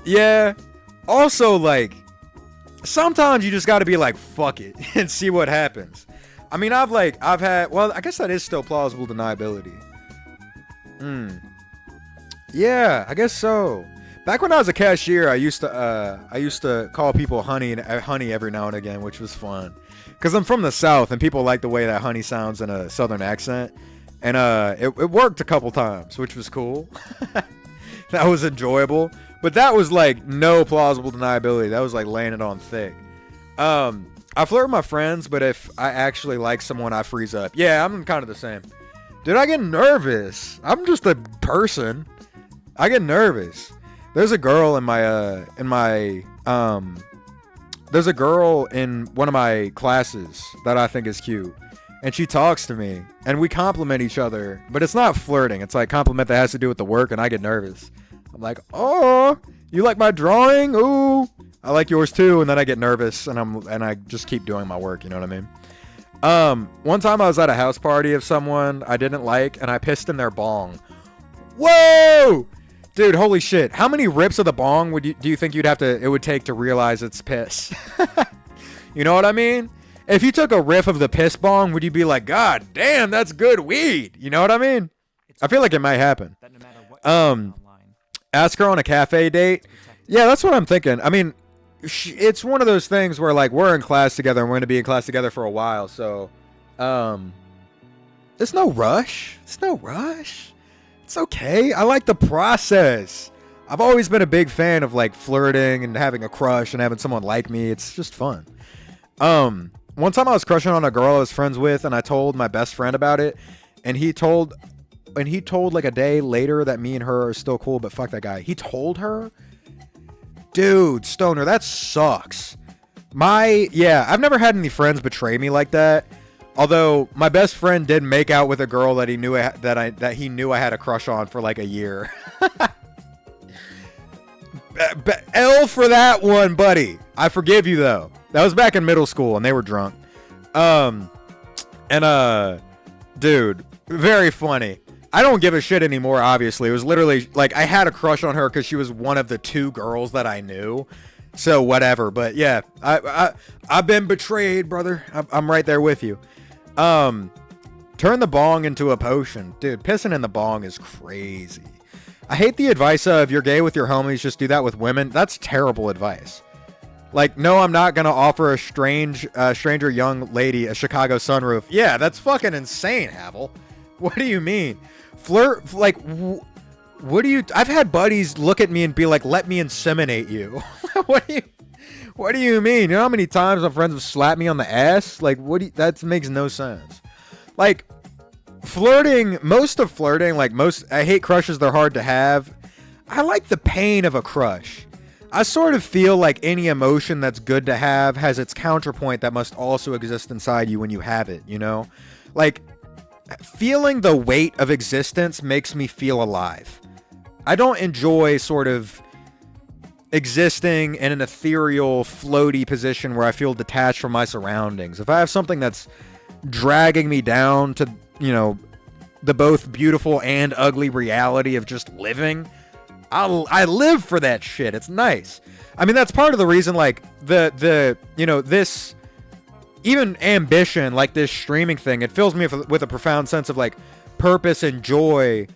Yeah. Also, like, sometimes you just got to be like, fuck it, and see what happens. I mean, I've had, well, I guess that is still plausible deniability. Yeah, I guess so. Back when I was a cashier, I used to call people honey every now and again, which was fun. Because I'm from the South, and people like the way that honey sounds in a Southern accent. And it worked a couple times, which was cool. That was enjoyable. But that was like no plausible deniability. That was like laying it on thick. I flirt with my friends, but if I actually like someone, I freeze up. Yeah, I'm kind of the same. Dude, I get nervous. I'm just a person. I get nervous. There's a girl in there's a girl in one of my classes that I think is cute. And she talks to me, and we compliment each other, but it's not flirting. It's like compliment that has to do with the work, and I get nervous. I'm like, oh, you like my drawing? Ooh, I like yours too. And then I get nervous, and I just keep doing my work. You know what I mean? One time I was at a house party of someone I didn't like, and I pissed in their bong. Whoa, dude, holy shit! How many rips of the bong do you think it would take to realize it's piss? You know what I mean? If you took a riff of the piss bong, would you be like, God damn, that's good weed? You know what I mean? I feel like it might happen. Ask her on a cafe date. Yeah, that's what I'm thinking. I mean, it's one of those things where like we're in class together and we're going to be in class together for a while. So, there's no rush. It's no rush. It's okay. I like the process. I've always been a big fan of like flirting and having a crush and having someone like me. It's just fun. One time I was crushing on a girl I was friends with, and I told my best friend about it, and he told like a day later that me and her are still cool, but fuck that guy. He told her, dude, Stoner, that sucks. I've never had any friends betray me like that. Although my best friend did make out with a girl that he knew that he knew I had a crush on for like a year. L for that one, buddy. I forgive you though. That was back in middle school and they were drunk. Dude, very funny. I don't give a shit anymore, obviously. It was literally like I had a crush on her because she was one of the 2 girls that I knew. So whatever. But yeah, I've been betrayed, brother. I'm right there with you. Turn the bong into a potion. Dude, pissing in the bong is crazy. I hate the advice of you're gay with your homies, just do that with women. That's terrible advice. Like, no, I'm not going to offer a stranger young lady a Chicago sunroof. Yeah, that's fucking insane, Havel. What do you mean? Flirt, like, what do you... I've had buddies look at me and be like, let me inseminate you. What do you mean? You know how many times my friends have slapped me on the ass? Like, that makes no sense. Like, flirting, I hate crushes, they're hard to have. I like the pain of a crush. I sort of feel like any emotion that's good to have has its counterpoint that must also exist inside you when you have it, you know? Like, feeling the weight of existence makes me feel alive. I don't enjoy sort of existing in an ethereal, floaty position where I feel detached from my surroundings. If I have something that's dragging me down to, you know, the both beautiful and ugly reality of just living, I live for that shit. It's nice. I mean, that's part of the reason, like, the you know, this, even ambition, like this streaming thing, it fills me with a profound sense of, like, purpose and joy,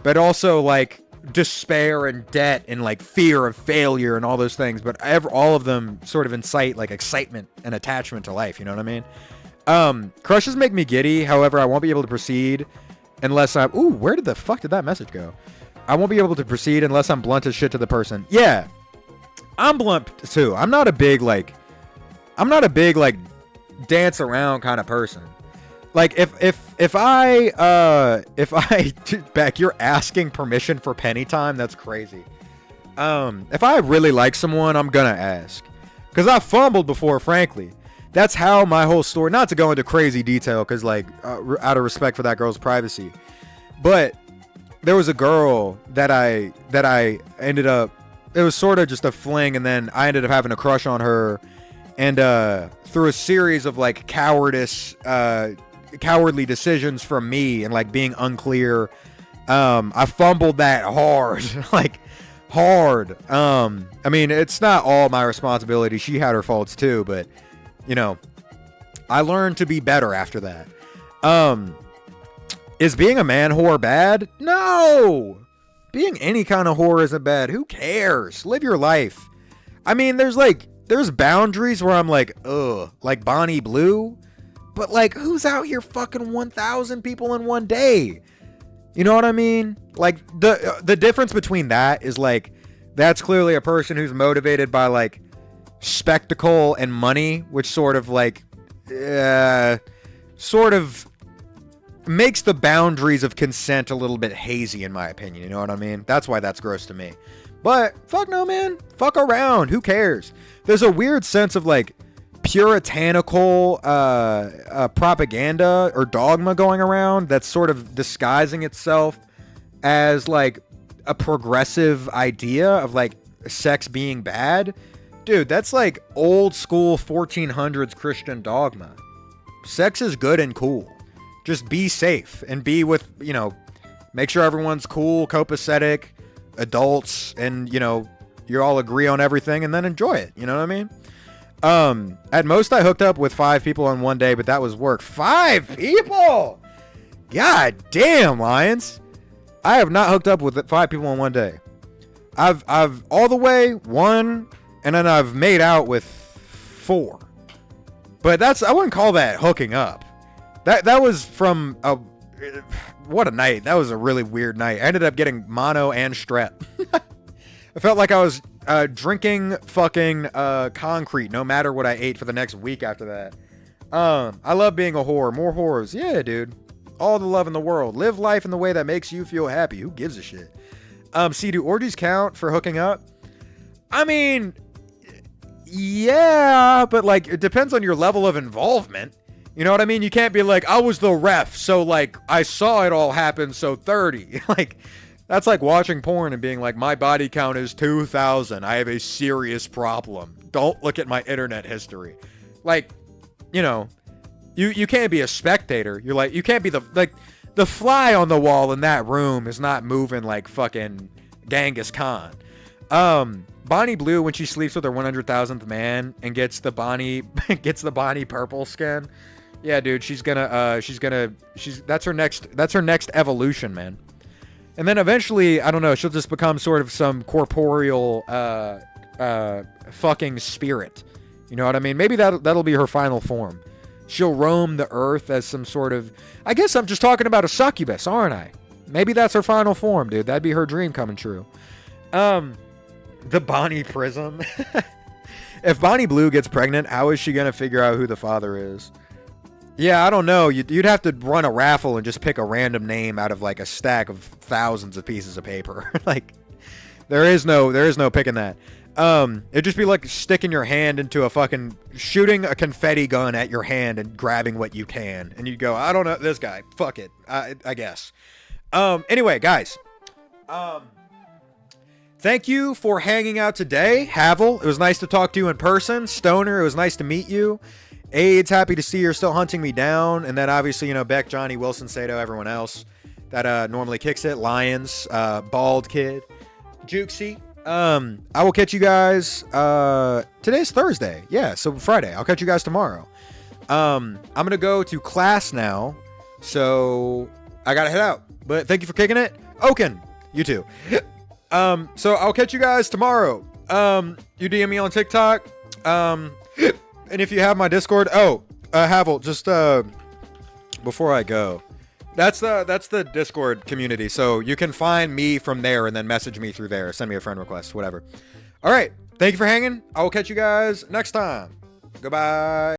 but also, like, despair and debt and, like, fear of failure and all those things. But all of them sort of incite, like, excitement and attachment to life. You know what I mean? Crushes make me giddy. However, I won't be able to proceed unless I'm... Ooh, where the fuck did that message go? I won't be able to proceed unless I'm blunt as shit to the person. Yeah, I'm blunt too. I'm not a big like dance around kind of person. Like if I Beck, you're asking permission for penny time. That's crazy. If I really like someone, I'm gonna ask, because I fumbled before. Frankly, that's how my whole story. Not to go into crazy detail, because like out of respect for that girl's privacy, but there was a girl that I ended up, it was sort of just a fling, and then I ended up having a crush on her, and through a series of like cowardly decisions from me and like being unclear, I fumbled that hard. Like hard. I mean, it's not all my responsibility. She had her faults too, but you know, I learned to be better after that. Is being a man whore bad? No! Being any kind of whore isn't bad. Who cares? Live your life. I mean, there's boundaries where I'm like, ugh, like Bonnie Blue. But like, who's out here fucking 1,000 people in one day? You know what I mean? Like, the difference between that is like, that's clearly a person who's motivated by like spectacle and money, which sort of like, sort of makes the boundaries of consent a little bit hazy, in my opinion. You know what I mean? That's why that's gross to me. But fuck no, man. Fuck around. Who cares? There's a weird sense of like puritanical propaganda or dogma going around that's sort of disguising itself as like a progressive idea of like sex being bad. Dude, that's like old school 1400s Christian dogma. Sex is good and cool. Just be safe and be with, you know, make sure everyone's cool, copacetic, adults, and, you know, you all agree on everything and then enjoy it. You know what I mean? At most I hooked up with 5 people on one day, but that was work. 5 people! God damn, Lions. I have not hooked up with 5 people in one day. I've all the way 1, and then I've made out with 4. But I wouldn't call that hooking up. That was from what a night. That was a really weird night. I ended up getting mono and strep. I felt like I was drinking fucking concrete no matter what I ate for the next week after that. I love being a whore. More whores. Yeah, dude. All the love in the world. Live life in the way that makes you feel happy. Who gives a shit? See, do orgies count for hooking up? I mean, yeah, but like it depends on your level of involvement. You know what I mean? You can't be like, I was the ref, so like I saw it all happen, so 30. Like that's like watching porn and being like, my body count is 2,000. I have a serious problem. Don't look at my internet history. Like, you know, you can't be a spectator. You're like, you can't be the fly on the wall in that room is not moving like fucking Genghis Khan. Bonnie Blue, when she sleeps with her 100,000th man and gets the Bonnie purple skin. Yeah, dude, that's her next evolution, man. And then eventually, I don't know, she'll just become sort of some corporeal fucking spirit. You know what I mean? Maybe that'll be her final form. She'll roam the earth as some sort of... I guess I'm just talking about a succubus, aren't I? Maybe that's her final form, dude. That'd be her dream coming true. The Bonnie Prism. If Bonnie Blue gets pregnant, how is she going to figure out who the father is? Yeah, I don't know. You'd have to run a raffle and just pick a random name out of like a stack of thousands of pieces of paper. Like, there is no picking that. It'd just be like sticking your hand into shooting a confetti gun at your hand and grabbing what you can. And you'd go, I don't know, this guy, fuck it, I guess. Anyway, guys, thank you for hanging out today. Havel, it was nice to talk to you in person. Stoner, it was nice to meet you. AIDS, happy to see you're still hunting me down. And then obviously, you know, Beck, Johnny, Wilson, Sato, everyone else that normally kicks it. Lions, Bald Kid, Jukesy. I will catch you guys. Today's Thursday. Yeah, so Friday. I'll catch you guys tomorrow. I'm gonna go to class now, so I gotta head out. But thank you for kicking it. Oaken, you too. So I'll catch you guys tomorrow. You DM me on TikTok. And if you have my Discord, Havel, just before I go, that's the Discord community. So you can find me from there and then message me through there. Send me a friend request, whatever. All right. Thank you for hanging. I will catch you guys next time. Goodbye.